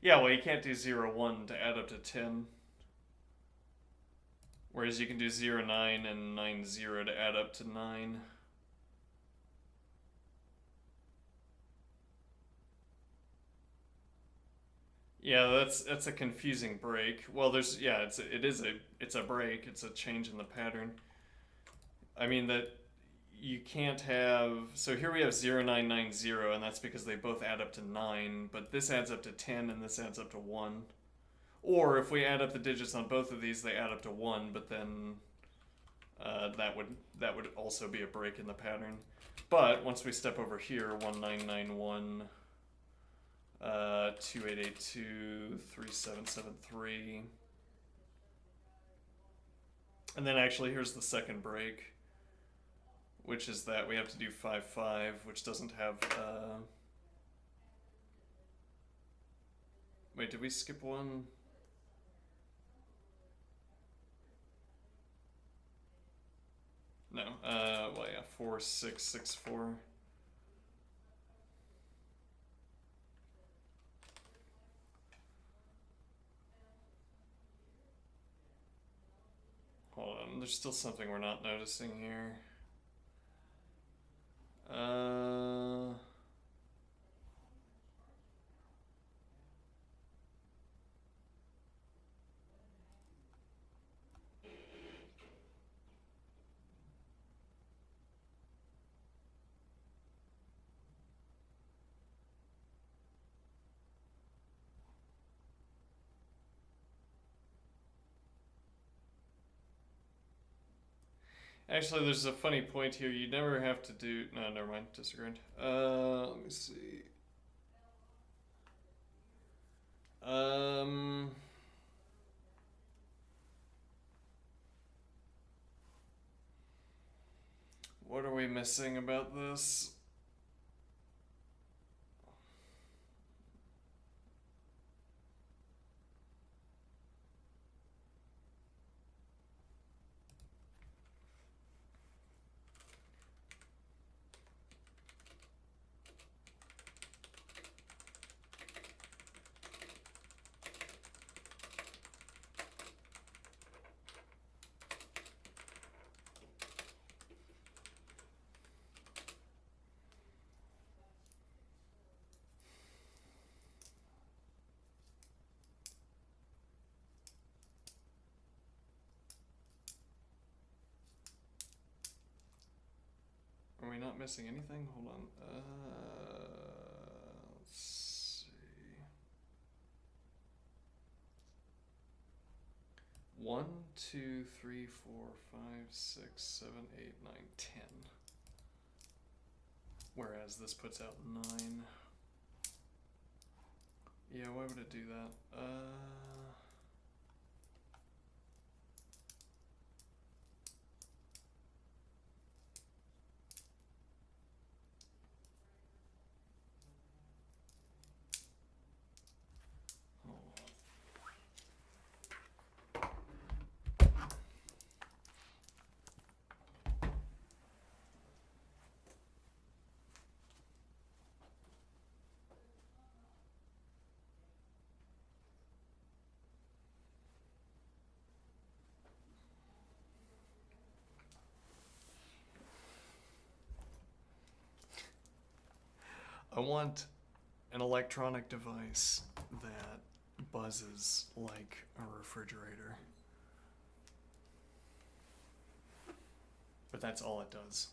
Yeah, well, you can't do 0, 1 to add up to 10. Whereas you can do 0, 9 and 9, 0 to add up to 9. Yeah, that's a confusing break. Well, it's a break. It's a change in the pattern. I mean that you can't have, so here we have 0, 9, 9, 0, and that's because they both add up to 9, but this adds up to 10 and this adds up to 1. Or if we add up the digits on both of these, they add up to 1, but then that would also be a break in the pattern. But once we step over here, 1991, 2882, 3773. And then actually here's the second break, which is that we have to do 5, 5, which doesn't have, wait, did we skip one? No, well, yeah, 4, 6, 6, 4. Hold on, there's still something we're not noticing here. Actually, there's a funny point here. You never have to do. No, never mind. Disagreed. Let me see. What are we missing about this? Are we not missing anything? Hold on. Let's see. 1, 2, 3, 4, 5, 6, 7, 8, 9, 10. Whereas this puts out 9. Yeah, why would it do that? I want an electronic device that buzzes like a refrigerator. But that's all it does.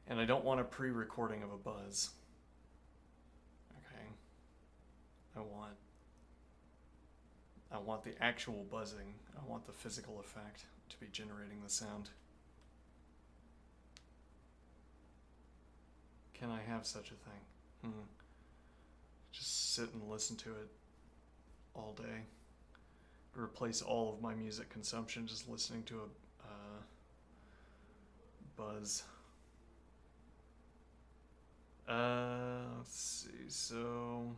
And I don't want a pre-recording of a buzz. Okay. I want the actual buzzing. I want the physical effect to be generating the sound. Can I have such a thing? Just sit and listen to it all day. Replace all of my music consumption just listening to a buzz. Let's see, so...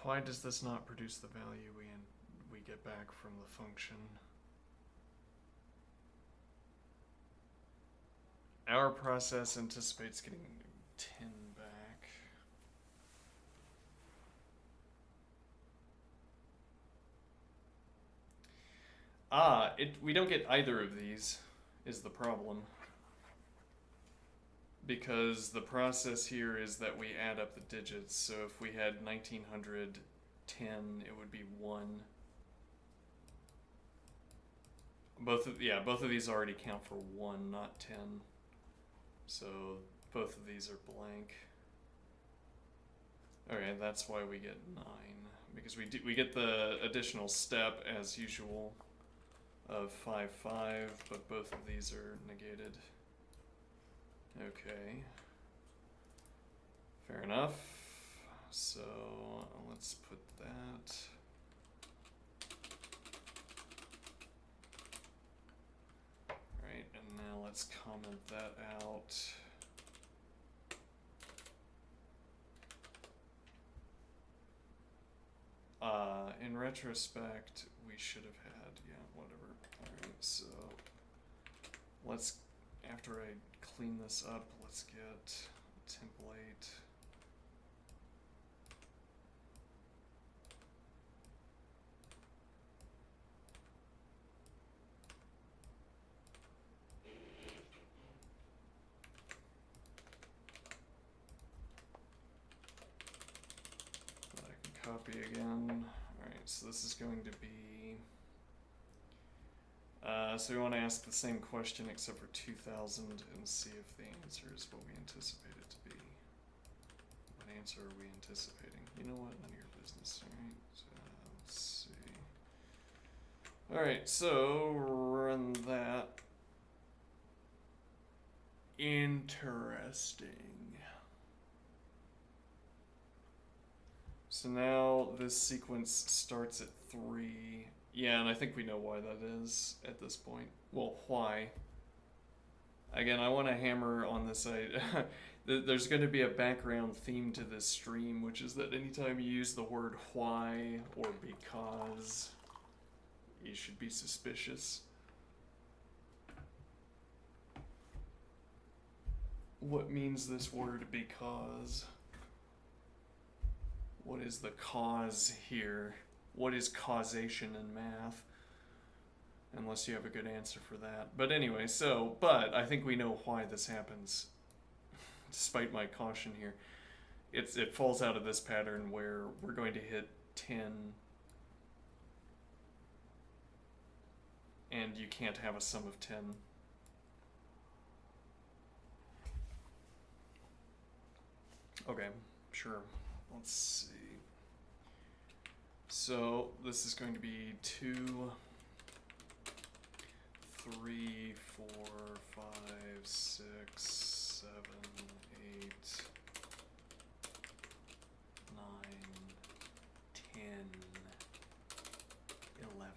Why does this not produce the value we get back from the function? Our process anticipates getting 10 back. We don't get either of these, is the problem. Because the process here is that we add up the digits, so if we had 1910, it would be 1. Both of these already count for 1, not 10. So both of these are blank. Okay, that's why we get 9, because we get the additional step as usual of 5, 5, but both of these are negated. Okay. Fair enough. So let's put that. Right, and now let's comment that out. In retrospect, we should have had, whatever. Alright, so let's, after I clean this up, let's get template. That I can copy again. Alright, so this is going to be so we want to ask the same question except for 2000 and see if the answer is what we anticipate it to be. What answer are we anticipating? You know what? None of your business. Alright, let's see. Alright, so run that. Interesting. So now this sequence starts at 3. Yeah, and I think we know why that is at this point. Well, why? Again, I want to hammer on this idea. There's going to be a background theme to this stream, which is that anytime you use the word why or because, you should be suspicious. What means this word because? What is the cause here? What is causation in math? Unless you have a good answer for that. But anyway, but I think we know why this happens. Despite my caution here. It falls out of this pattern where we're going to hit 10. And you can't have a sum of 10. Okay, sure. Let's see. So this is going to be 2, 3, 4, 5, 6, 7, 8, 9, 10, 11.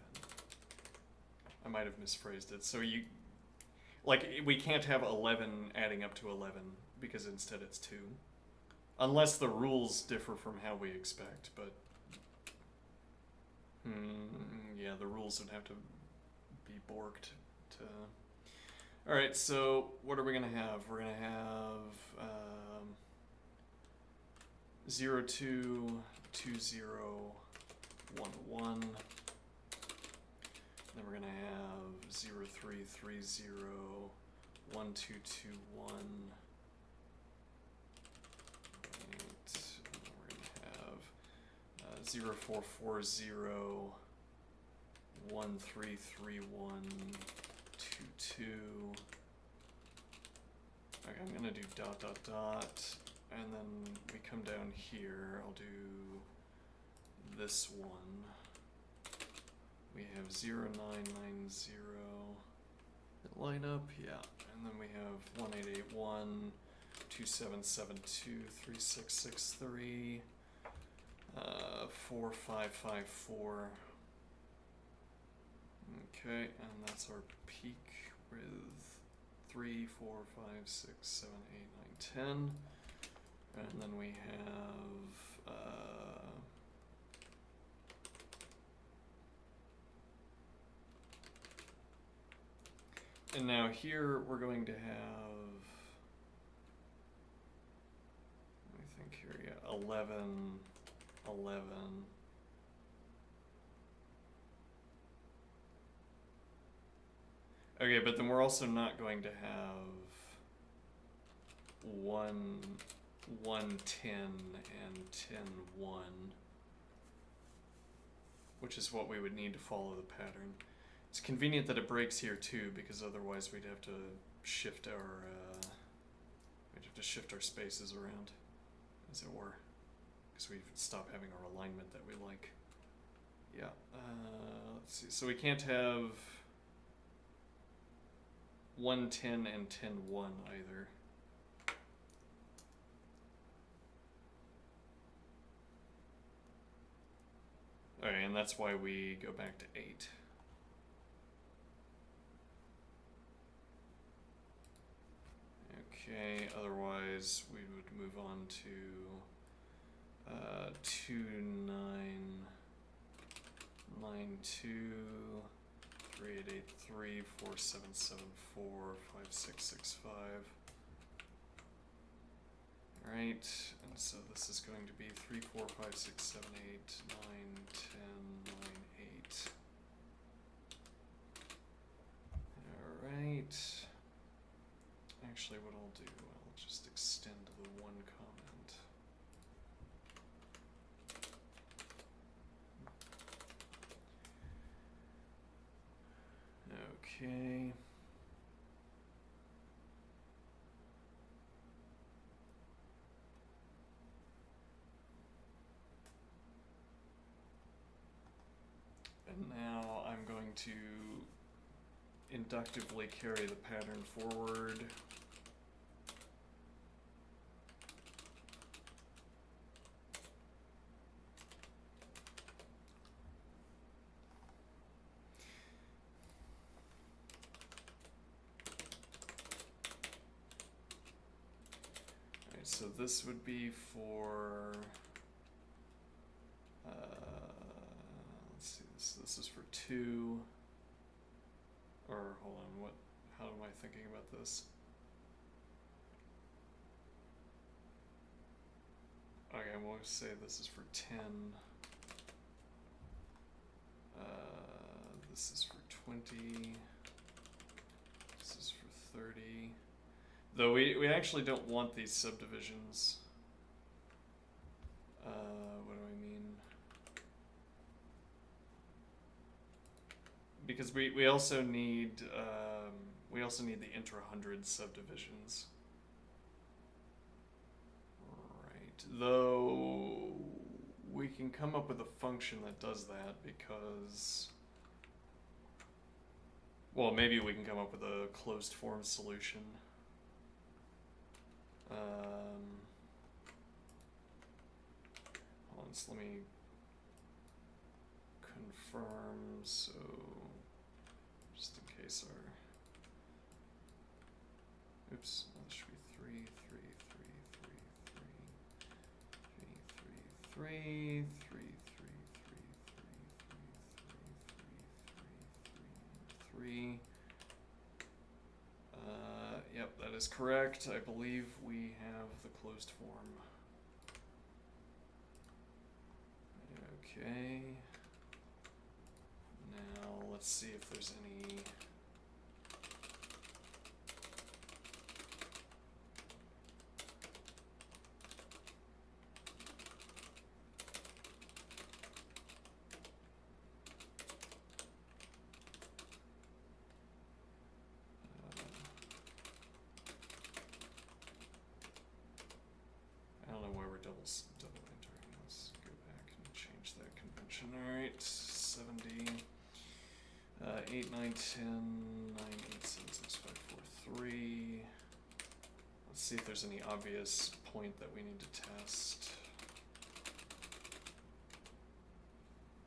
I might have misphrased it. So we can't have 11 adding up to 11 because instead it's 2. Unless the rules differ from how we expect, but yeah, the rules would have to be borked to... Alright, so what are we going to have? We're going to have 0, 2, 2, 0, 1, 1. Then we're going to have 0330 1221. Right, and then we're gonna have 0440 133122. Okay, I'm gonna do ... and then we come down here. I'll do this one. We have 0990. It line up, yeah. And then we have 1881 2772 3663 4554. Okay, and that's our peak with 3, 4, 5, 6, 7, 8, 9, 10. And then we have and now here we're going to have, let me think here, yeah, 11, 11. Okay, but then we're also not going to have 1, 1, 10, and 10, 1, which is what we would need to follow the pattern. It's convenient that it breaks here too, because otherwise we'd have to shift our spaces around, as it were, because we'd stop having our alignment that we like. Yeah. Let's see. So we can't have 1, 10, and 10, 1 either. Okay, and that's why we go back to 8. Okay, otherwise we would move on to 2992 3883 4774 5665. Alright, and so this is going to be 3, 4, 5, 6, 7, 8, 9, 10, 9, 8. Alright. Actually, what I'll do, I'll just extend the one comment. Okay. And now I'm going to inductively carry the pattern forward. Alright, so this would be for let's see, this is for 2. Or hold on, how am I thinking about this? Okay, we'll say this is for 10. This is for 20. This is for 30. Though we actually don't want these subdivisions. What do I mean? Because we also need the intra-hundred subdivisions. Right. Though we can come up with a function that does that, because, well, maybe we can come up with a closed form solution. Hold on, so let me confirm, so just in case our, oops, that should be 3, 3, 3, 3, 3, 3, 3, 3, 3, 3, 3, 3, 3, 3, 3, 3, 3, 3. Yep, that is correct. I believe we have the closed form. Okay. Now let's see if there's any 910.9876543. Let's see if there's any obvious point that we need to test.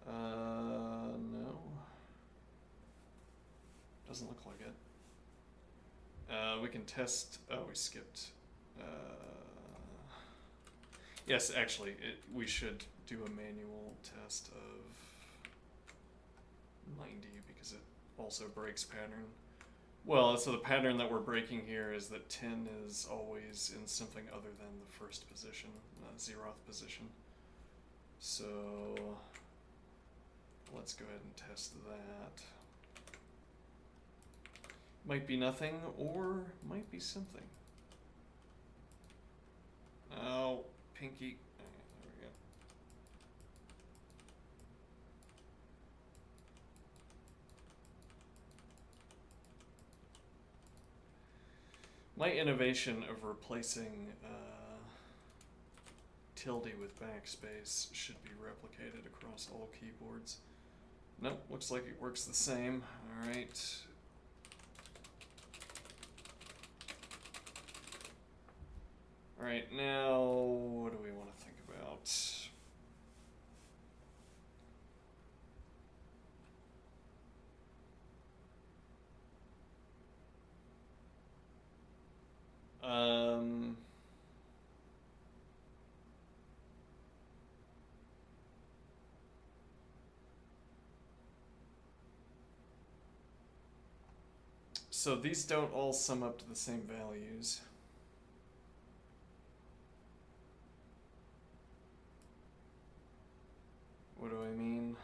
No. Doesn't look like it. We can test, oh, we skipped. Yes, actually, we should do a manual test of 90 because it also breaks pattern. Well, so the pattern that we're breaking here is that 10 is always in something other than the first position, zeroth position. So let's go ahead and test that. Might be nothing or might be something. Oh, pinky. There we go. My innovation of replacing tilde with backspace should be replicated across all keyboards. Nope, looks like it works the same. All right. All right, now what do we want to think about? So these don't all sum up to the same values. What do I mean?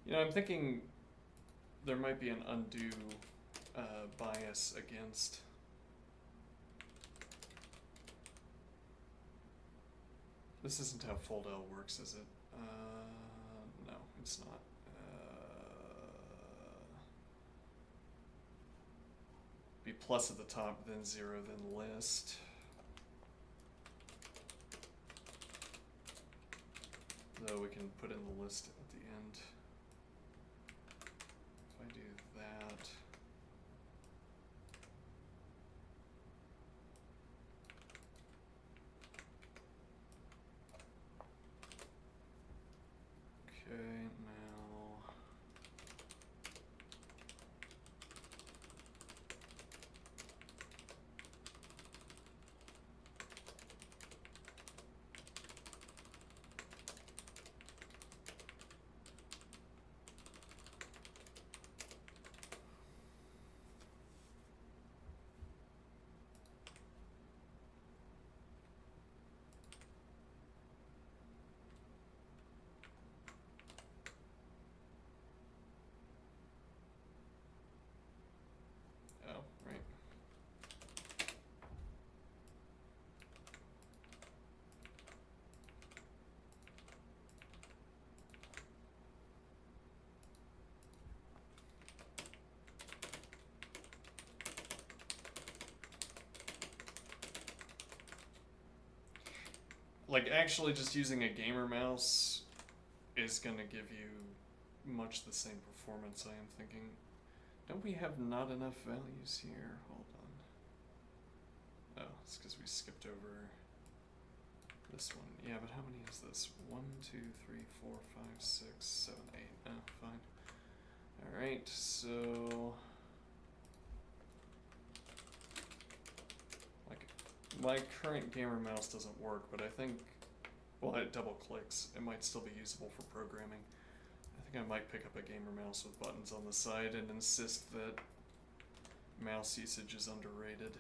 You know, I'm thinking there might be an undue bias against this. Isn't how fold L works, is it? No, it's not. Be plus at the top, then 0, then list. Though we can put in the list at the end. If I do that. Okay, now. Oh, right. Like, actually just using a gamer mouse is gonna give you much the same performance, I am thinking. Don't we have not enough values here? Hold on. Oh, it's because we skipped over this one. Yeah, but how many is this? 1, 2, 3, 4, 5, 6, 7, 8. Oh, fine. Alright, so like my current gamer mouse doesn't work, but I think, well, it double clicks. It might still be usable for programming. I think I might pick up a gamer mouse with buttons on the side and insist that mouse usage is underrated.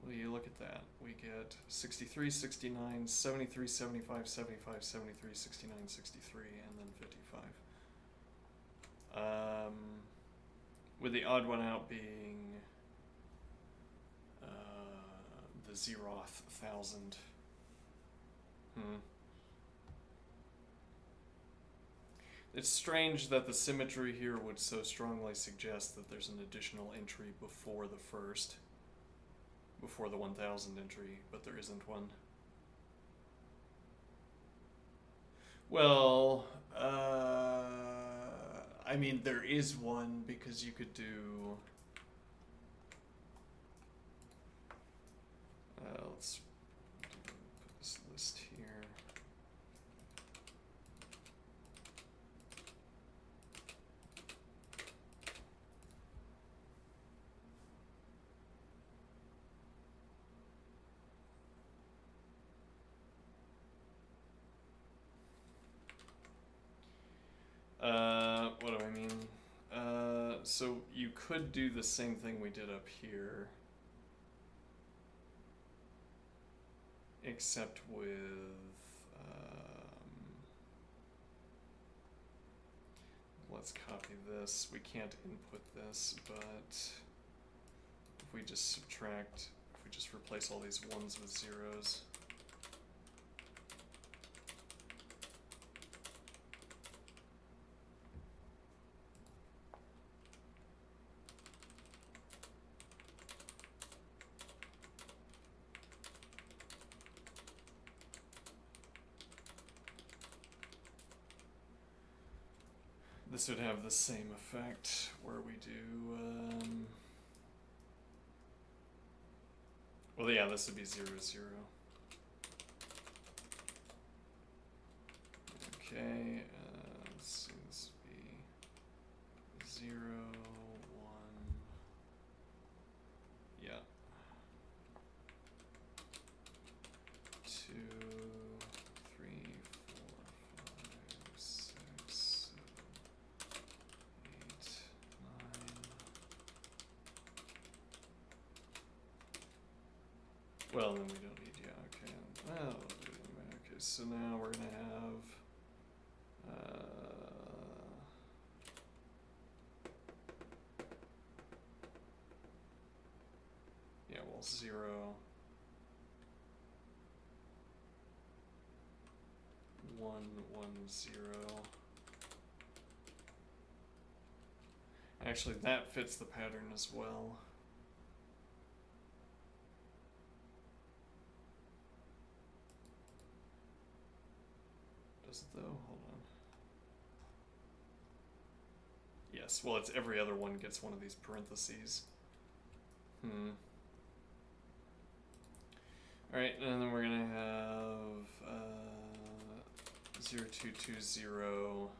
Well, you look at that. We get 63, 69, 73, 75, 75, 73, 69, 63, and then 55. With the odd one out being the Zeroth 1000. It's strange that the symmetry here would so strongly suggest that there's an additional entry before the first, before the 1000 entry, but there isn't one. Well, I mean, there is one because you could do. Let's put this list here. What do I mean? So you could do the same thing we did up here, except with, let's copy this. We can't input this, but if we just subtract, if we just replace all these ones with zeros. This would have the same effect where we do, well, yeah, this would be 0, 0. Okay, let's see, this would be 0, 1, yeah. 2, 3, 4, 5, 6, 7, 8, 9. Well, then we don't need, yeah, okay. Well, okay, so now we're gonna have, yeah, well, 0, 1, 1, 0. Actually, that fits the pattern as well. Does it though? Hold on. Yes, well, it's every other one gets one of these parentheses. Alright, and then we're gonna have 0, 2, 2, 0,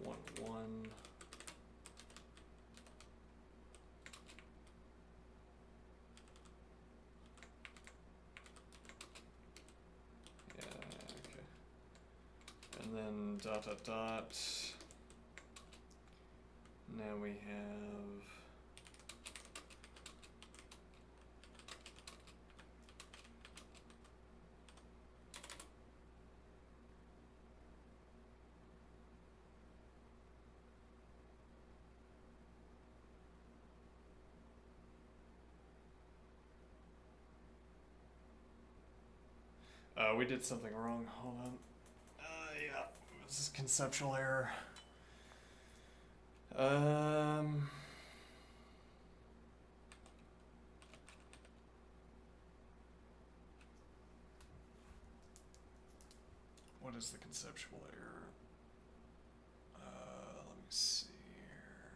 1, 1. Yeah, okay. And then dot, dot, dot. Now we have we did something wrong. Hold on. Yeah, this is conceptual error. What is the conceptual error? Let me see here.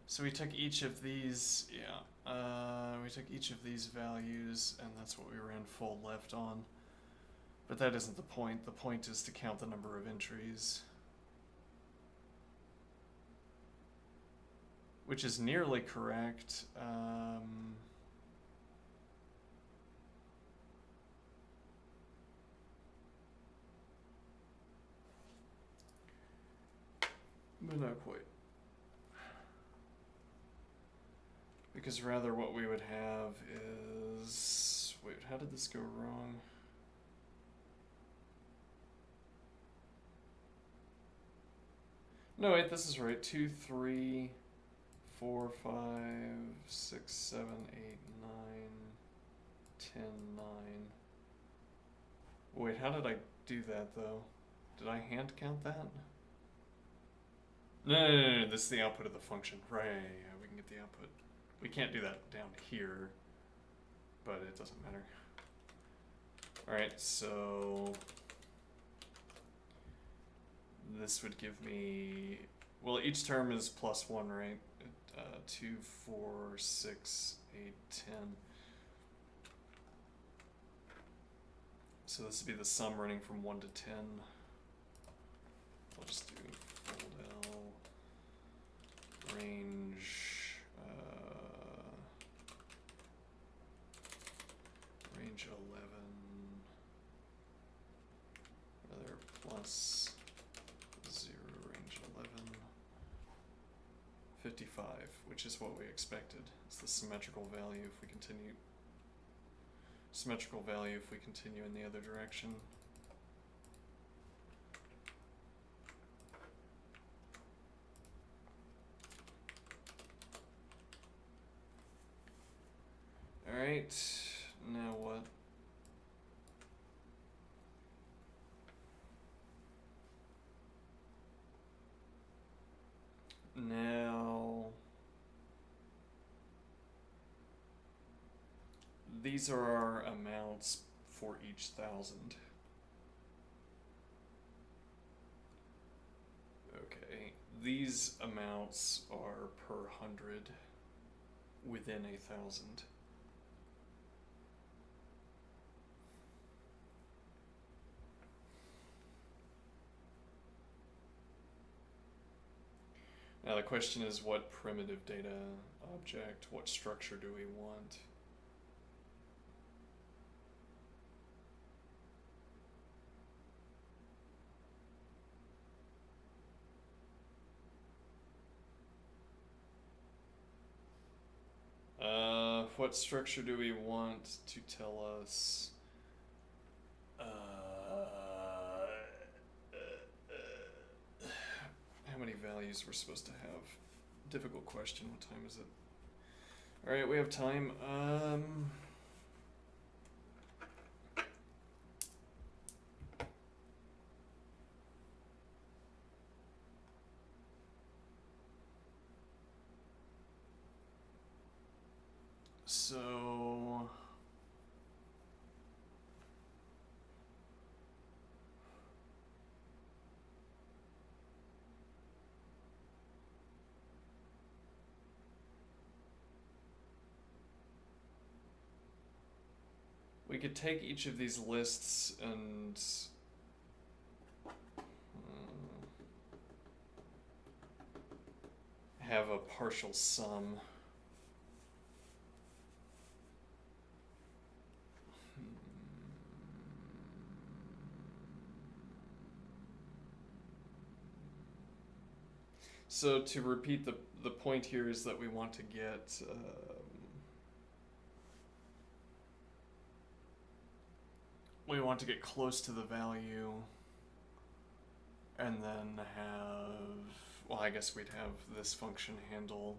So we took each of these, we took each of these values, and that's what we ran full left on. But that isn't the point. The point is to count the number of entries. Which is nearly correct. but not quite. Because rather what we would have is... Wait, how did this go wrong? No, wait, this is right. 2, 3, 4, 5, 6, 7, 8, 9, 10, 9. Wait, how did I do that, though? Did I hand count that? No, this is the output of the function. Right, yeah, we can get the output. We can't do that down here, but it doesn't matter. Alright, so... this would give me... Well, each term is +1, right? 2, 4, 6, 8, 10. So this would be the sum running from 1 to 10. I'll just do fold L, range, range 11, rather plus 0, range 11, 55, which is what we expected. It's the symmetrical value if we continue. Symmetrical value if we continue in the other direction. Alright, now what? Now, these are our amounts for each 1,000. Okay, these amounts are per 100 within 1,000. Now the question is, what primitive data object, what structure do we want? What structure do we want to tell us how many values we're supposed to have? Difficult question. What time is it? Alright, we have time. So we could take each of these lists and have a partial sum. So to repeat, the point here is that we want to get close to the value, and then have, well, I guess we'd have this function handle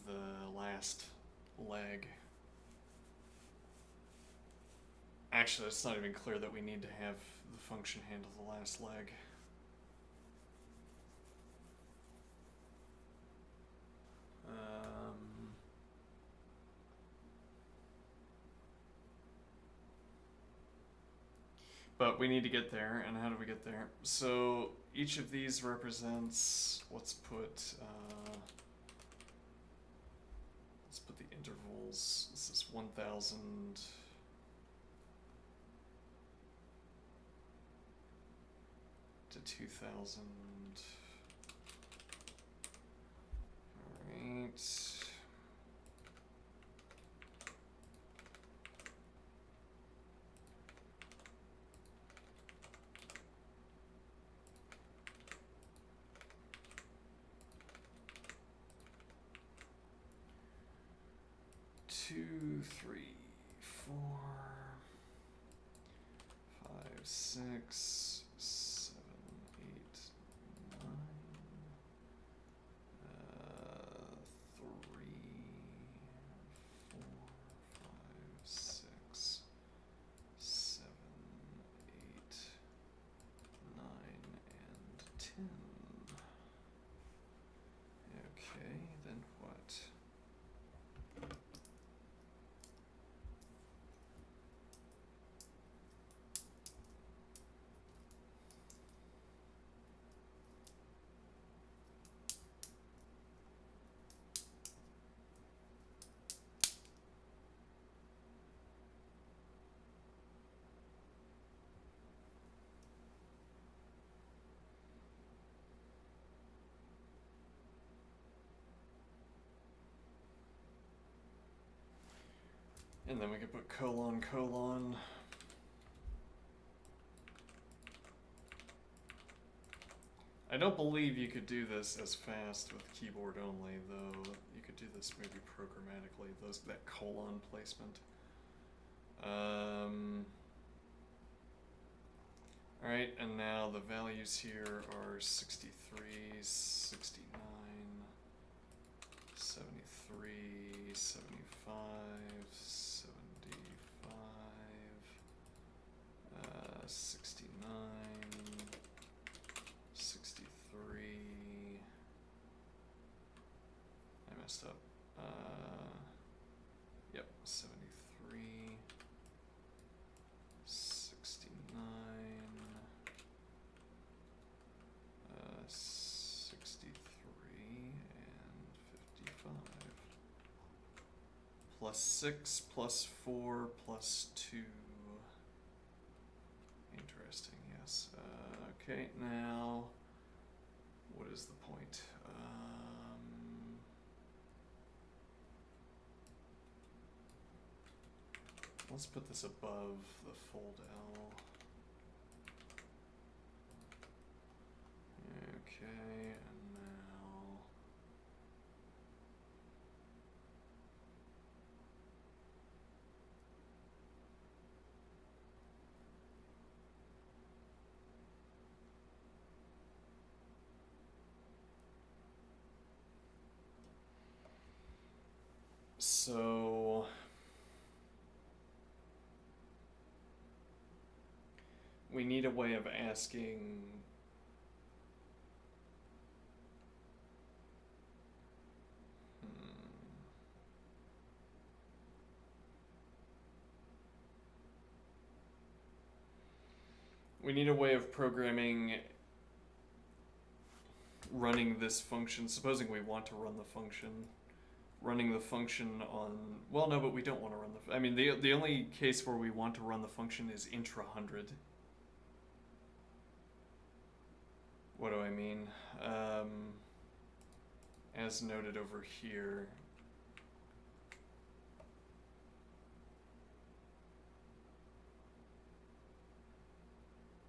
the last leg. Actually, it's not even clear that we need to have the function handle the last leg. But we need to get there, and how do we get there? So each of these represents, let's put the intervals. This is 1,000 to 2,000. All right. 2, 3, 4, 5, 6, 7, 8, 9, 3, 4, 5, 6, 7, 8, 9, and 10. Okay, then what? And then we could put colon, colon. I don't believe you could do this as fast with keyboard only, though. You could do this maybe programmatically, that colon placement. Alright, and now the values here are 63, 69, 73, 75, 75, 69, 63. I messed up. Yep, 73, 69, 63, and 55. Plus 6, plus 4, plus 2. Interesting, yes. Okay, now, what is the point? Let's put this above the fold L. Okay, and now so we need a way of asking we need a way of programming running this function, supposing we want to run the function, running the function on, well, no, but we don't want to run the, I mean, the only case where we want to run the function is intra-100. What do I mean? As noted over here,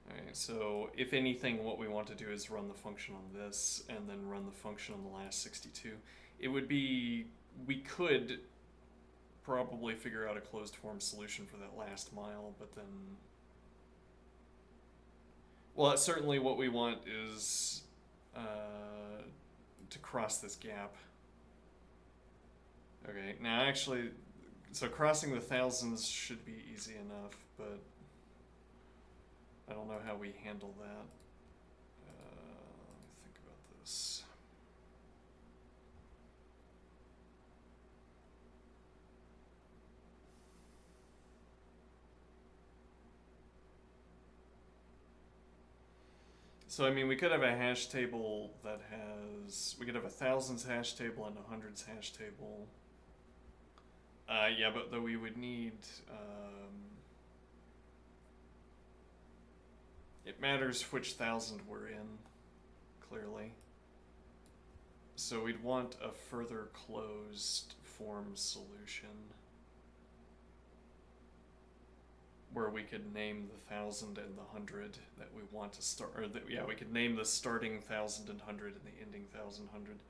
alright, so if anything, what we want to do is run the function on this, and then run the function on the last 62. It would be, we could probably figure out a closed form solution for that last mile, but then, well, certainly what we want is to cross this gap. Okay, now actually, so crossing the thousands should be easy enough, but I don't know how we handle that. Let me think about this. So I mean, we could have a hash table that has, we could have a thousands hash table and a hundreds hash table. Yeah, but though we would need, it matters which thousand we're in, clearly. So we'd want a further closed form solution where we could name the 1,000 and the 100 that we want to start, or that, yeah, we could name the starting 1,000 and 100 and the ending 1,000 100.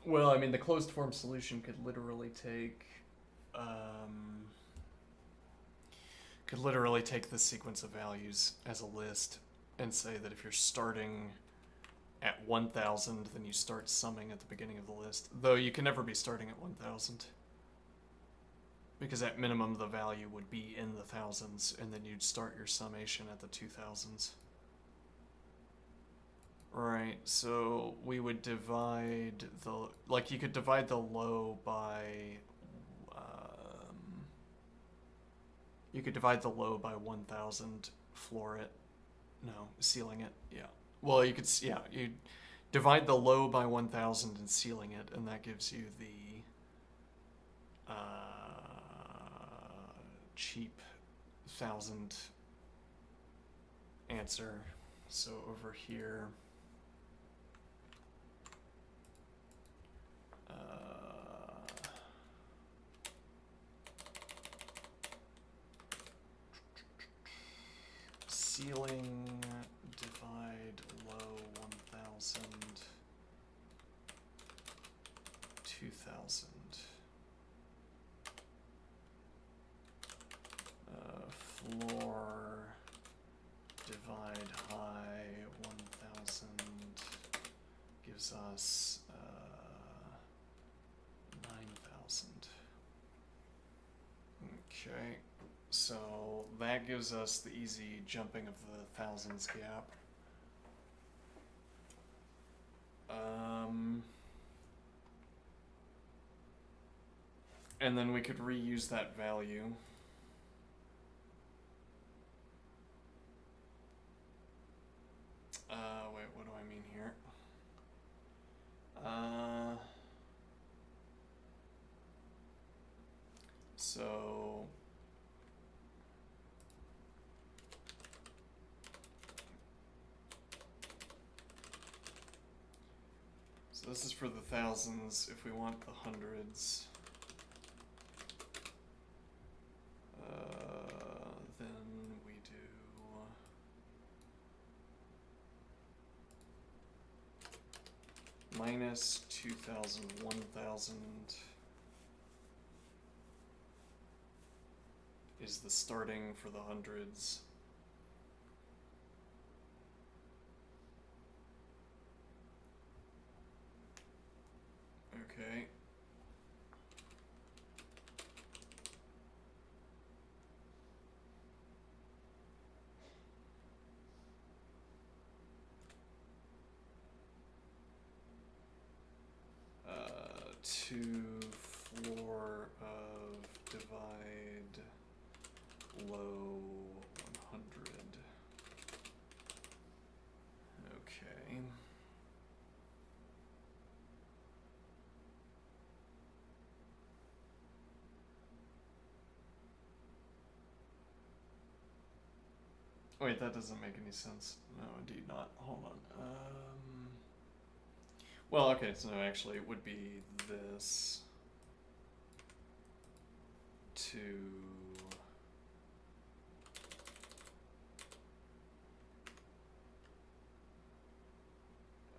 Well, I mean, the closed form solution could literally take the sequence of values as a list and say that if you're starting at 1000, then you start summing at the beginning of the list. Though you can never be starting at 1000. Because at minimum the value would be in the thousands, and then you'd start your summation at the 2000s. Right, so we would divide the, like you could divide the low by, you could divide the low by 1000, floor it, no, ceiling it, yeah. Well, you could, yeah, you divide the low by 1000 and ceiling it, and that gives you the cheap 1000 answer. So over here, ceiling divide low 1000, 2000. Floor divide high 1000 gives us 9000. Okay, so that gives us the easy jumping of the thousands gap. And then we could reuse that value. Wait, what do I mean here? So this is for the thousands. If we want the hundreds, then we do minus 2000, 1000 is the starting for the hundreds. Okay. To floor of divide low 100. Okay. Wait, that doesn't make any sense. No, indeed not. Hold on. Well, okay, so actually it would be this to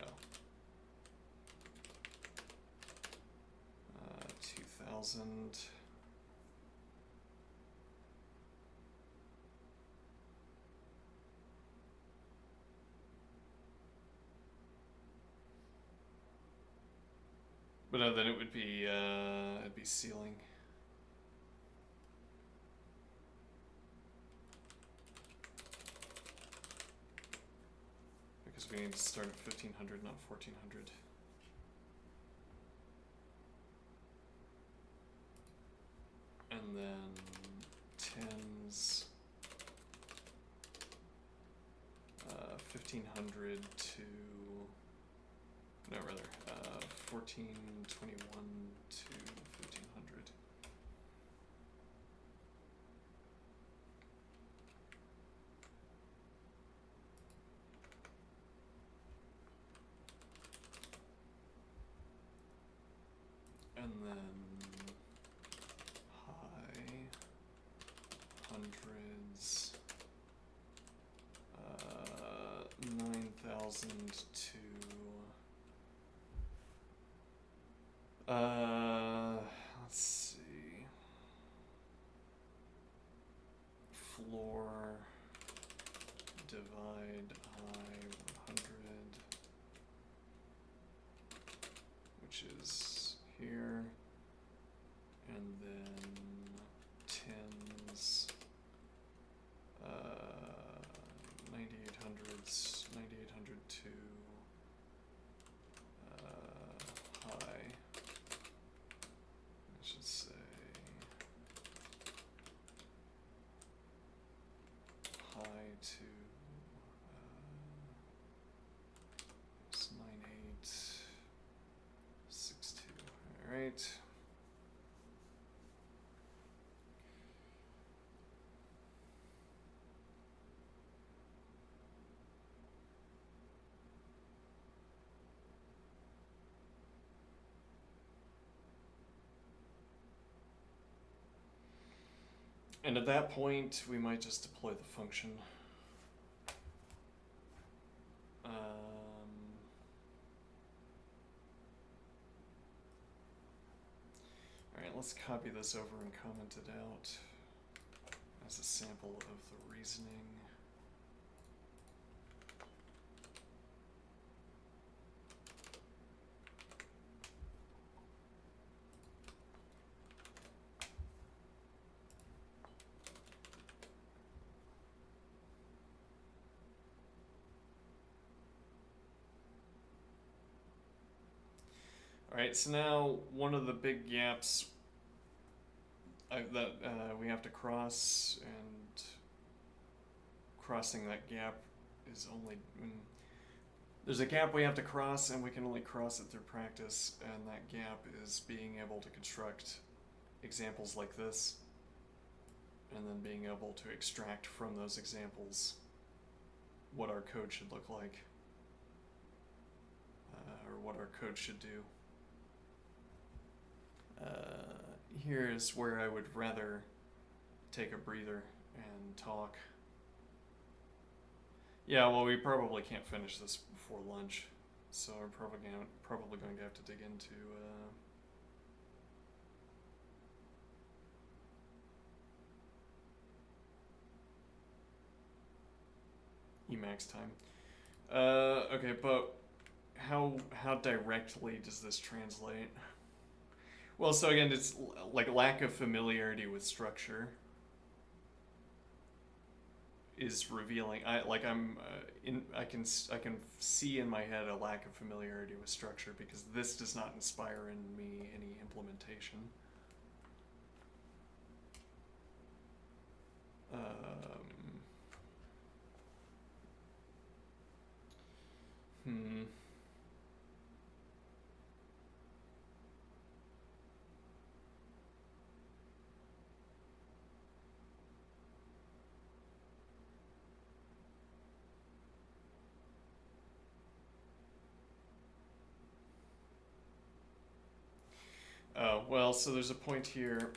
oh 2000 but no, then it would be it'd be ceiling. Because we need to start at 1500, not 1400. And then tens 1500 to no, rather 1421 to 1500. And then high hundreds 9000 to Let's see. Floor divide high 100, which is here, and then tens, 9800s, 9800 to high. I should say high to it's 9862. All right. And at that point, we might just deploy the function. Alright, let's copy this over and comment it out as a sample of the reasoning. Alright, so now one of the big gaps that we have to cross, and crossing that gap is only... there's a gap we have to cross, and we can only cross it through practice, and that gap is being able to construct examples like this, and then being able to extract from those examples what our code should look like, or what our code should do. Here is where I would rather take a breather and talk. Yeah, well, we probably can't finish this before lunch, so I'm probably going to have to dig into Emacs time. Okay, but how directly does this translate? Well, so again, it's like lack of familiarity with structure is revealing. I can see in my head a lack of familiarity with structure, because this does not inspire in me any implementation. Well, so there's a point here.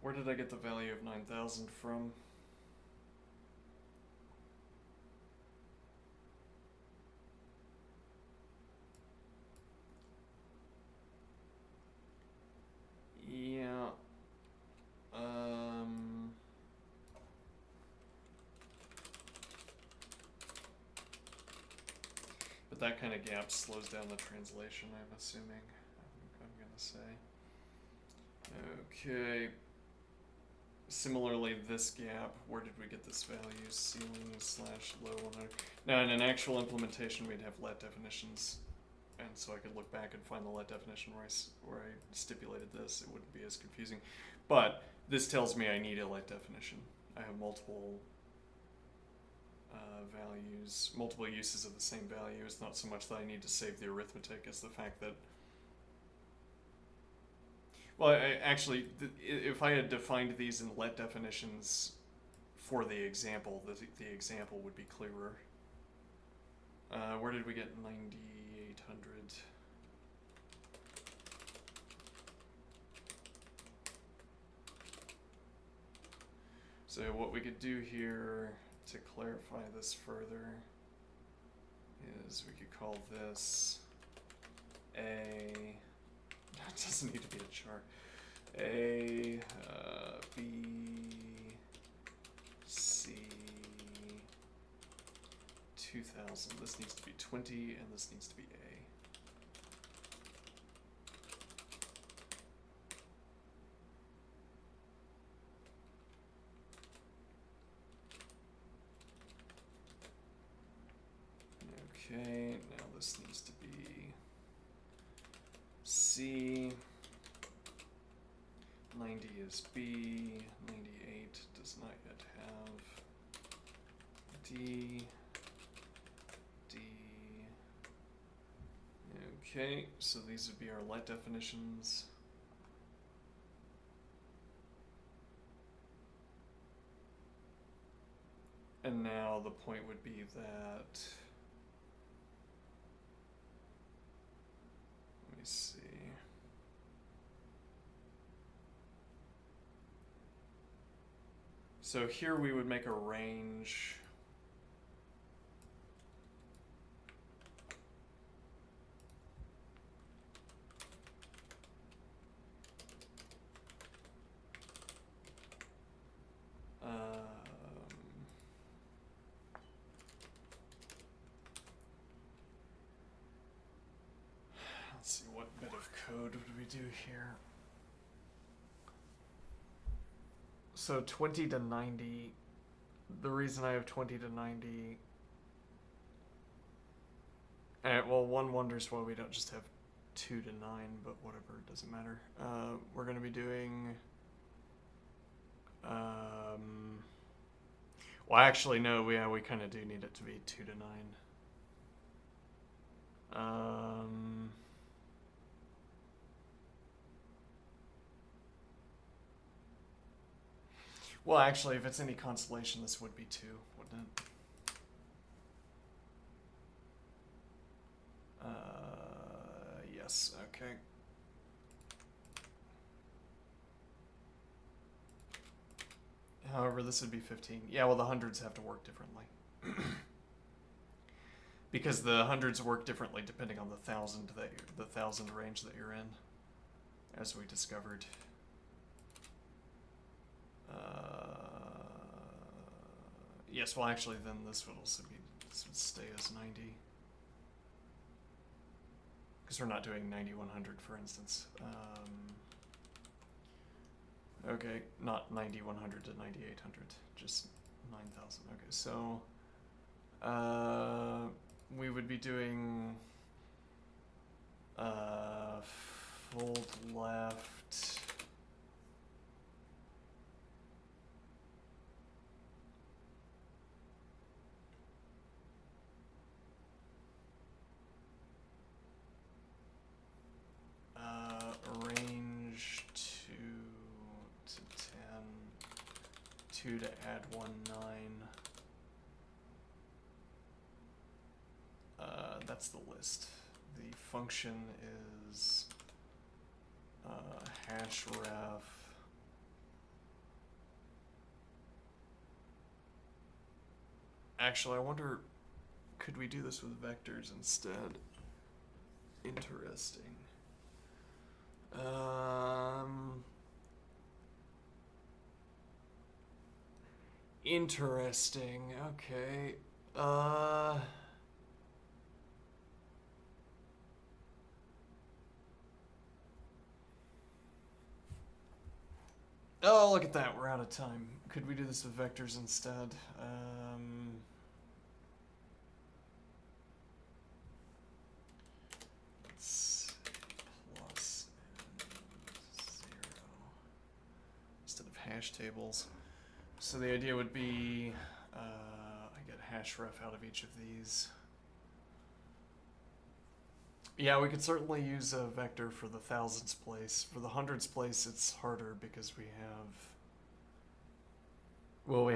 Where did I get the value of 9,000 from? Yeah. But that kind of gap slows down the translation, I'm assuming. I'm gonna say. Okay. Similarly, this gap, where did we get this value? Ceiling slash low 100. Now, in an actual implementation, we'd have let definitions, and so I could look back and find the let definition where I stipulated this. It wouldn't be as confusing. But this tells me I need a let definition. I have multiple values, multiple uses of the same value. It's not so much that I need to save the arithmetic as the fact that Well, actually, if I had defined these in let definitions for the example, the example would be clearer. Where did we get 9,800? So what we could do here to clarify this further is we could call this A. It doesn't need to be a char. A, B, C, 2000. This needs to be 20, and this needs to be A. Okay, now this needs to be C. 90 is B. 98 does not yet have D. D. Okay, so these would be our let definitions. And now the point would be that, let me see. So here we would make a range. Let's see, what bit of code would we do here? So 20 to 90, the reason I have 20 to 90, well, one wonders why we don't just have 2 to 9, but whatever, it doesn't matter. We're going to be doing, well, actually, no, we kind of do need it to be 2 to 9. Well, actually, if it's any consolation, this would be 2, wouldn't it? Yes, okay. However, this would be 15. Yeah, well, the hundreds have to work differently. Because the hundreds work differently depending on the thousand range that you're in, as we discovered. Yes, well, actually, then this would also be, this would stay as 90. Because we're not doing 9100, for instance. Okay, not 9100 to 9800, just 9000. Okay, so we would be doing fold left. Range 2 to 10, 2 to add 1, 9. That's the list. The function is hash ref. Actually, I wonder, could we do this with vectors instead? Interesting. Interesting. Okay. Oh, look at that. We're out of time. Could we do this with vectors instead? Let's say plus and 0 instead of hash tables. So the idea would be I get hash ref out of each of these. Yeah, we could certainly use a vector for the thousands place. For the hundreds place, it's harder because we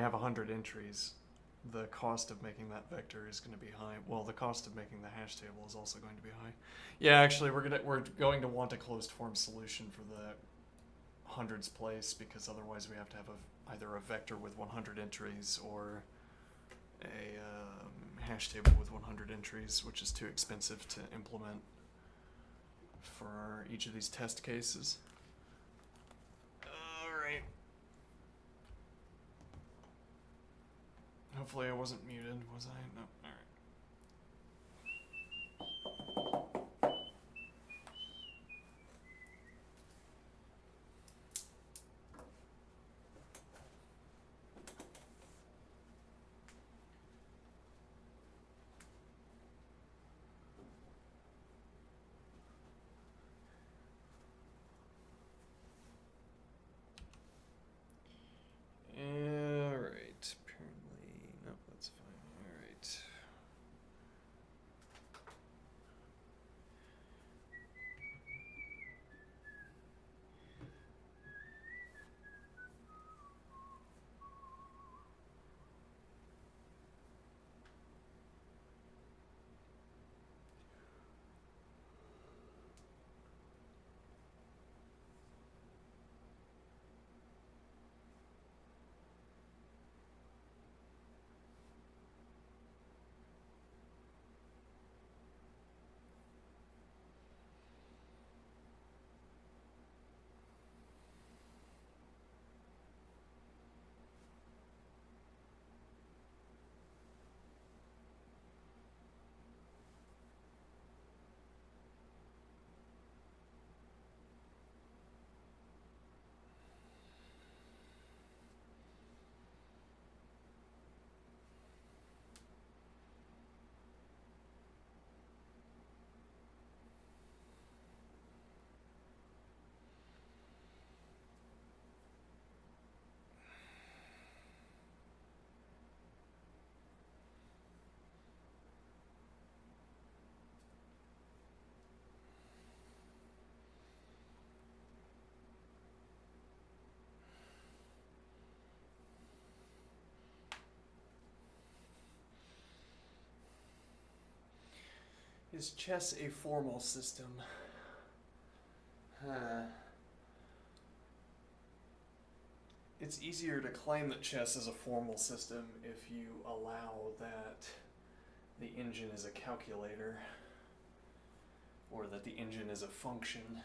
have 100 entries. The cost of making that vector is going to be high. Well, the cost of making the hash table is also going to be high. Yeah, actually, we're going to want a closed form solution for the hundreds place, because otherwise we have to have either a vector with 100 entries or a hash table with 100 entries, which is too expensive to implement for each of these test cases. Alright. Hopefully I wasn't muted, was I? No. Alright. Alright, apparently, no, that's fine. Alright. Is chess a formal system? It's easier to claim that chess is a formal system if you allow that the engine is a calculator, or that the engine is a function.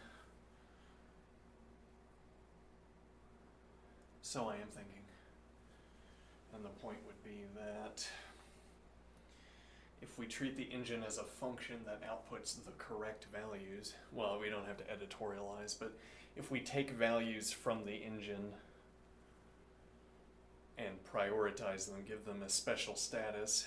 So I am thinking. And the point would be that if we treat the engine as a function that outputs the correct values, well, we don't have to editorialize, but if we take values from the engine and prioritize them, give them a special status,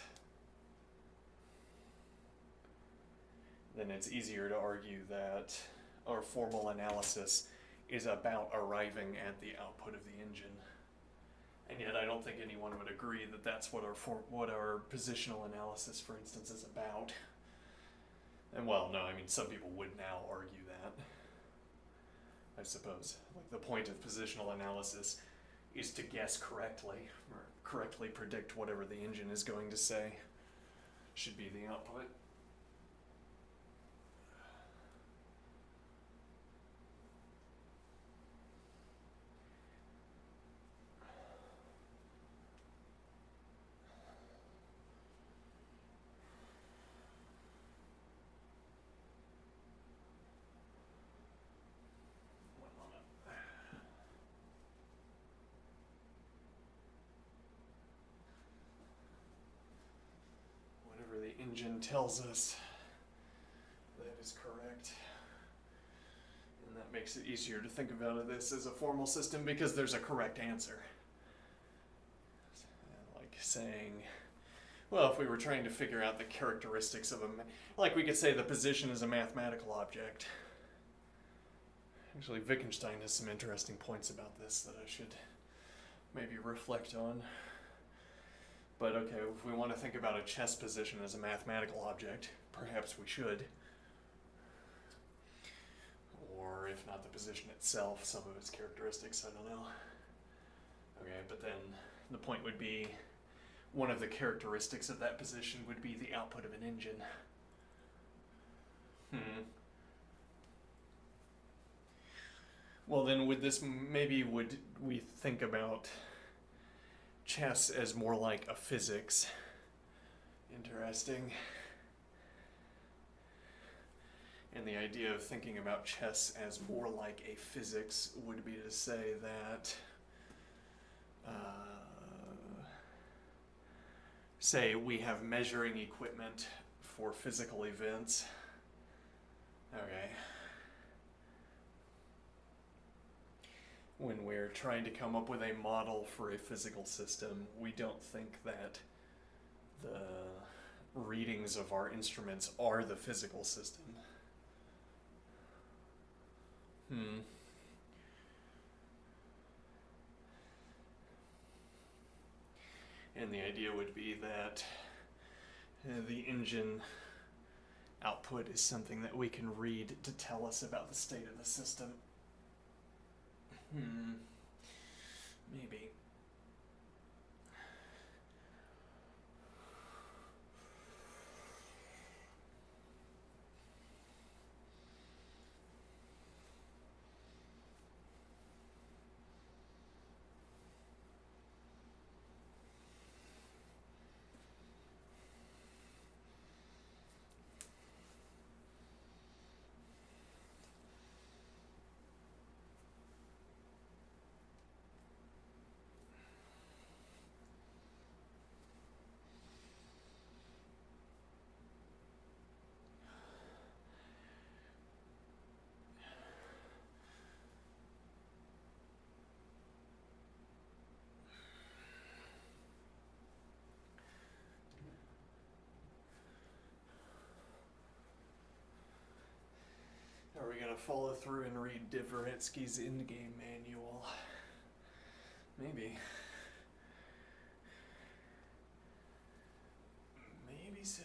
then it's easier to argue that our formal analysis is about arriving at the output of the engine. And yet I don't think anyone would agree that that's what our positional analysis, for instance, is about. And well, no, I mean, some people would now argue that, I suppose. Like, the point of positional analysis is to guess correctly, or correctly predict whatever the engine is going to say should be the output. The engine tells us that is correct, and that makes it easier to think about this as a formal system because there's a correct answer. Like saying, well, if we were trying to figure out the characteristics of like we could say the position is a mathematical object. Actually, Wittgenstein has some interesting points about this that I should maybe reflect on. But okay, if we want to think about a chess position as a mathematical object, perhaps we should. position itself, some of its characteristics, I don't know. Okay, but then the point would be one of the characteristics of that position would be the output of an engine. Well, then would we think about chess as more like a physics? Interesting. And the idea of thinking about chess as more like a physics would be to say that, say we have measuring equipment for physical events. Okay. When we're trying to come up with a model for a physical system, we don't think that the readings of our instruments are the physical system. And the idea would be that the engine output is something that we can read to tell us about the state of the system. Maybe. Are we gonna follow through and read Dvoretsky's endgame manual? Maybe. Maybe so.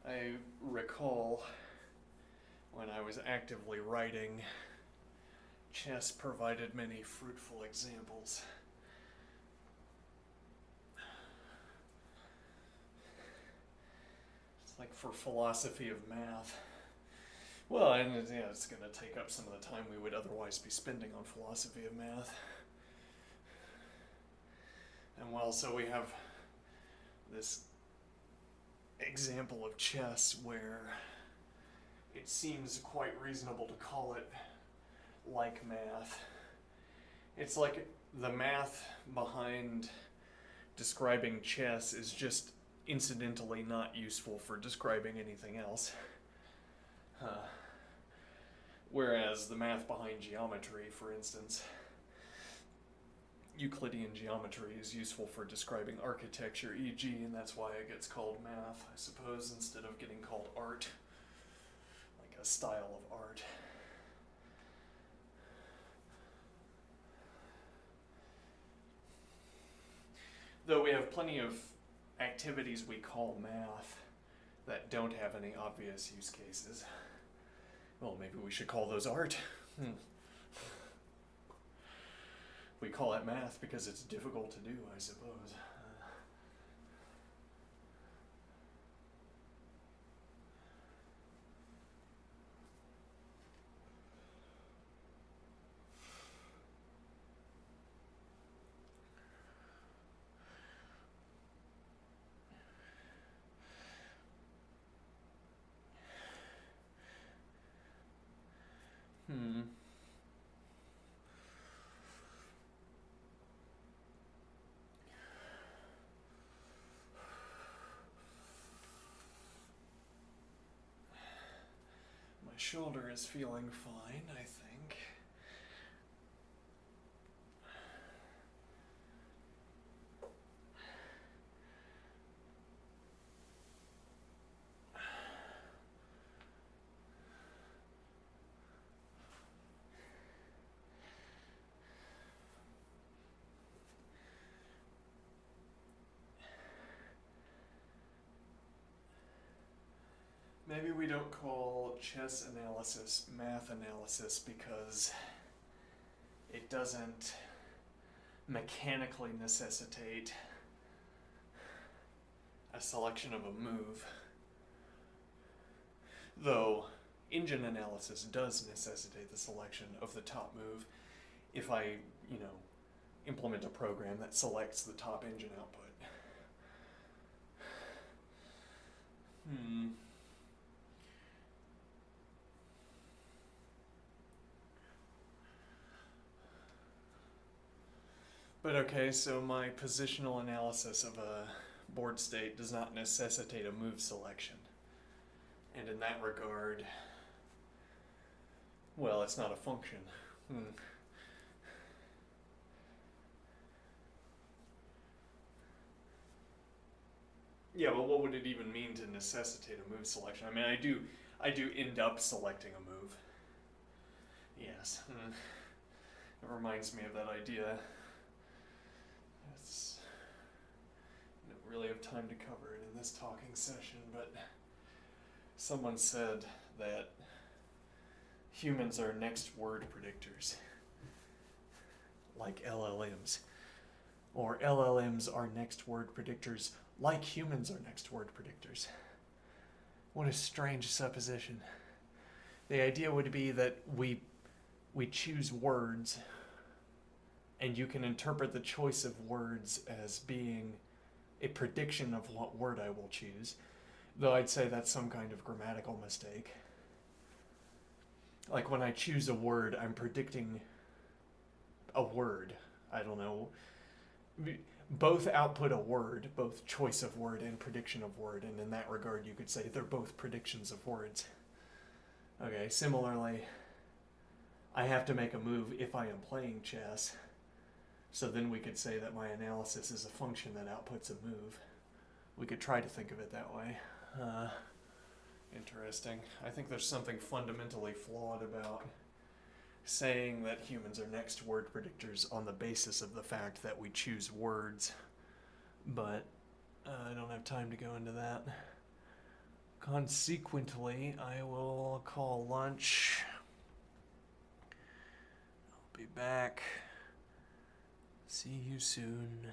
I recall when I was actively writing, chess provided many fruitful examples. Like for philosophy of math. Well, and yeah, it's going to take up some of the time we would otherwise be spending on philosophy of math. And well, so we have this example of chess where it seems quite reasonable to call it like math. It's like the math behind describing chess is just incidentally not useful for describing anything else. Whereas the math behind geometry, for instance, Euclidean geometry is useful for describing architecture, e.g., and that's why it gets called math, I suppose, instead of getting called art, like a style of art. Though we have plenty of activities we call math that don't have any obvious use cases. Well, maybe we should call those art. We call it math because it's difficult to do, I suppose. My shoulder is feeling fine, I think. Maybe we don't call chess analysis math analysis because it doesn't mechanically necessitate a selection of a move. Though engine analysis does necessitate the selection of the top move if I, implement a program that selects the top engine output. But okay, so my positional analysis of a board state does not necessitate a move selection. And in that regard, well, it's not a function. Yeah, but what would it even mean to necessitate a move selection? I mean, I do end up selecting a move. Yes. It reminds me of that idea. I don't really have time to cover it in this talking session, but someone said that humans are next word predictors, like LLMs. Or LLMs are next word predictors, like humans are next word predictors. What a strange supposition. The idea would be that we choose words, and you can interpret the choice of words as being a prediction of what word I will choose, though I'd say that's some kind of grammatical mistake. Like when I choose a word, I'm predicting a word. I don't know. Both output a word, both choice of word and prediction of word, and in that regard you could say they're both predictions of words. Okay, similarly, I have to make a move if I am playing chess, so then we could say that my analysis is a function that outputs a move. We could try to think of it that way. Interesting. I think there's something fundamentally flawed about saying that humans are next word predictors on the basis of the fact that we choose words, but I don't have time to go into that. Consequently, I will call lunch. I'll be back. See you soon.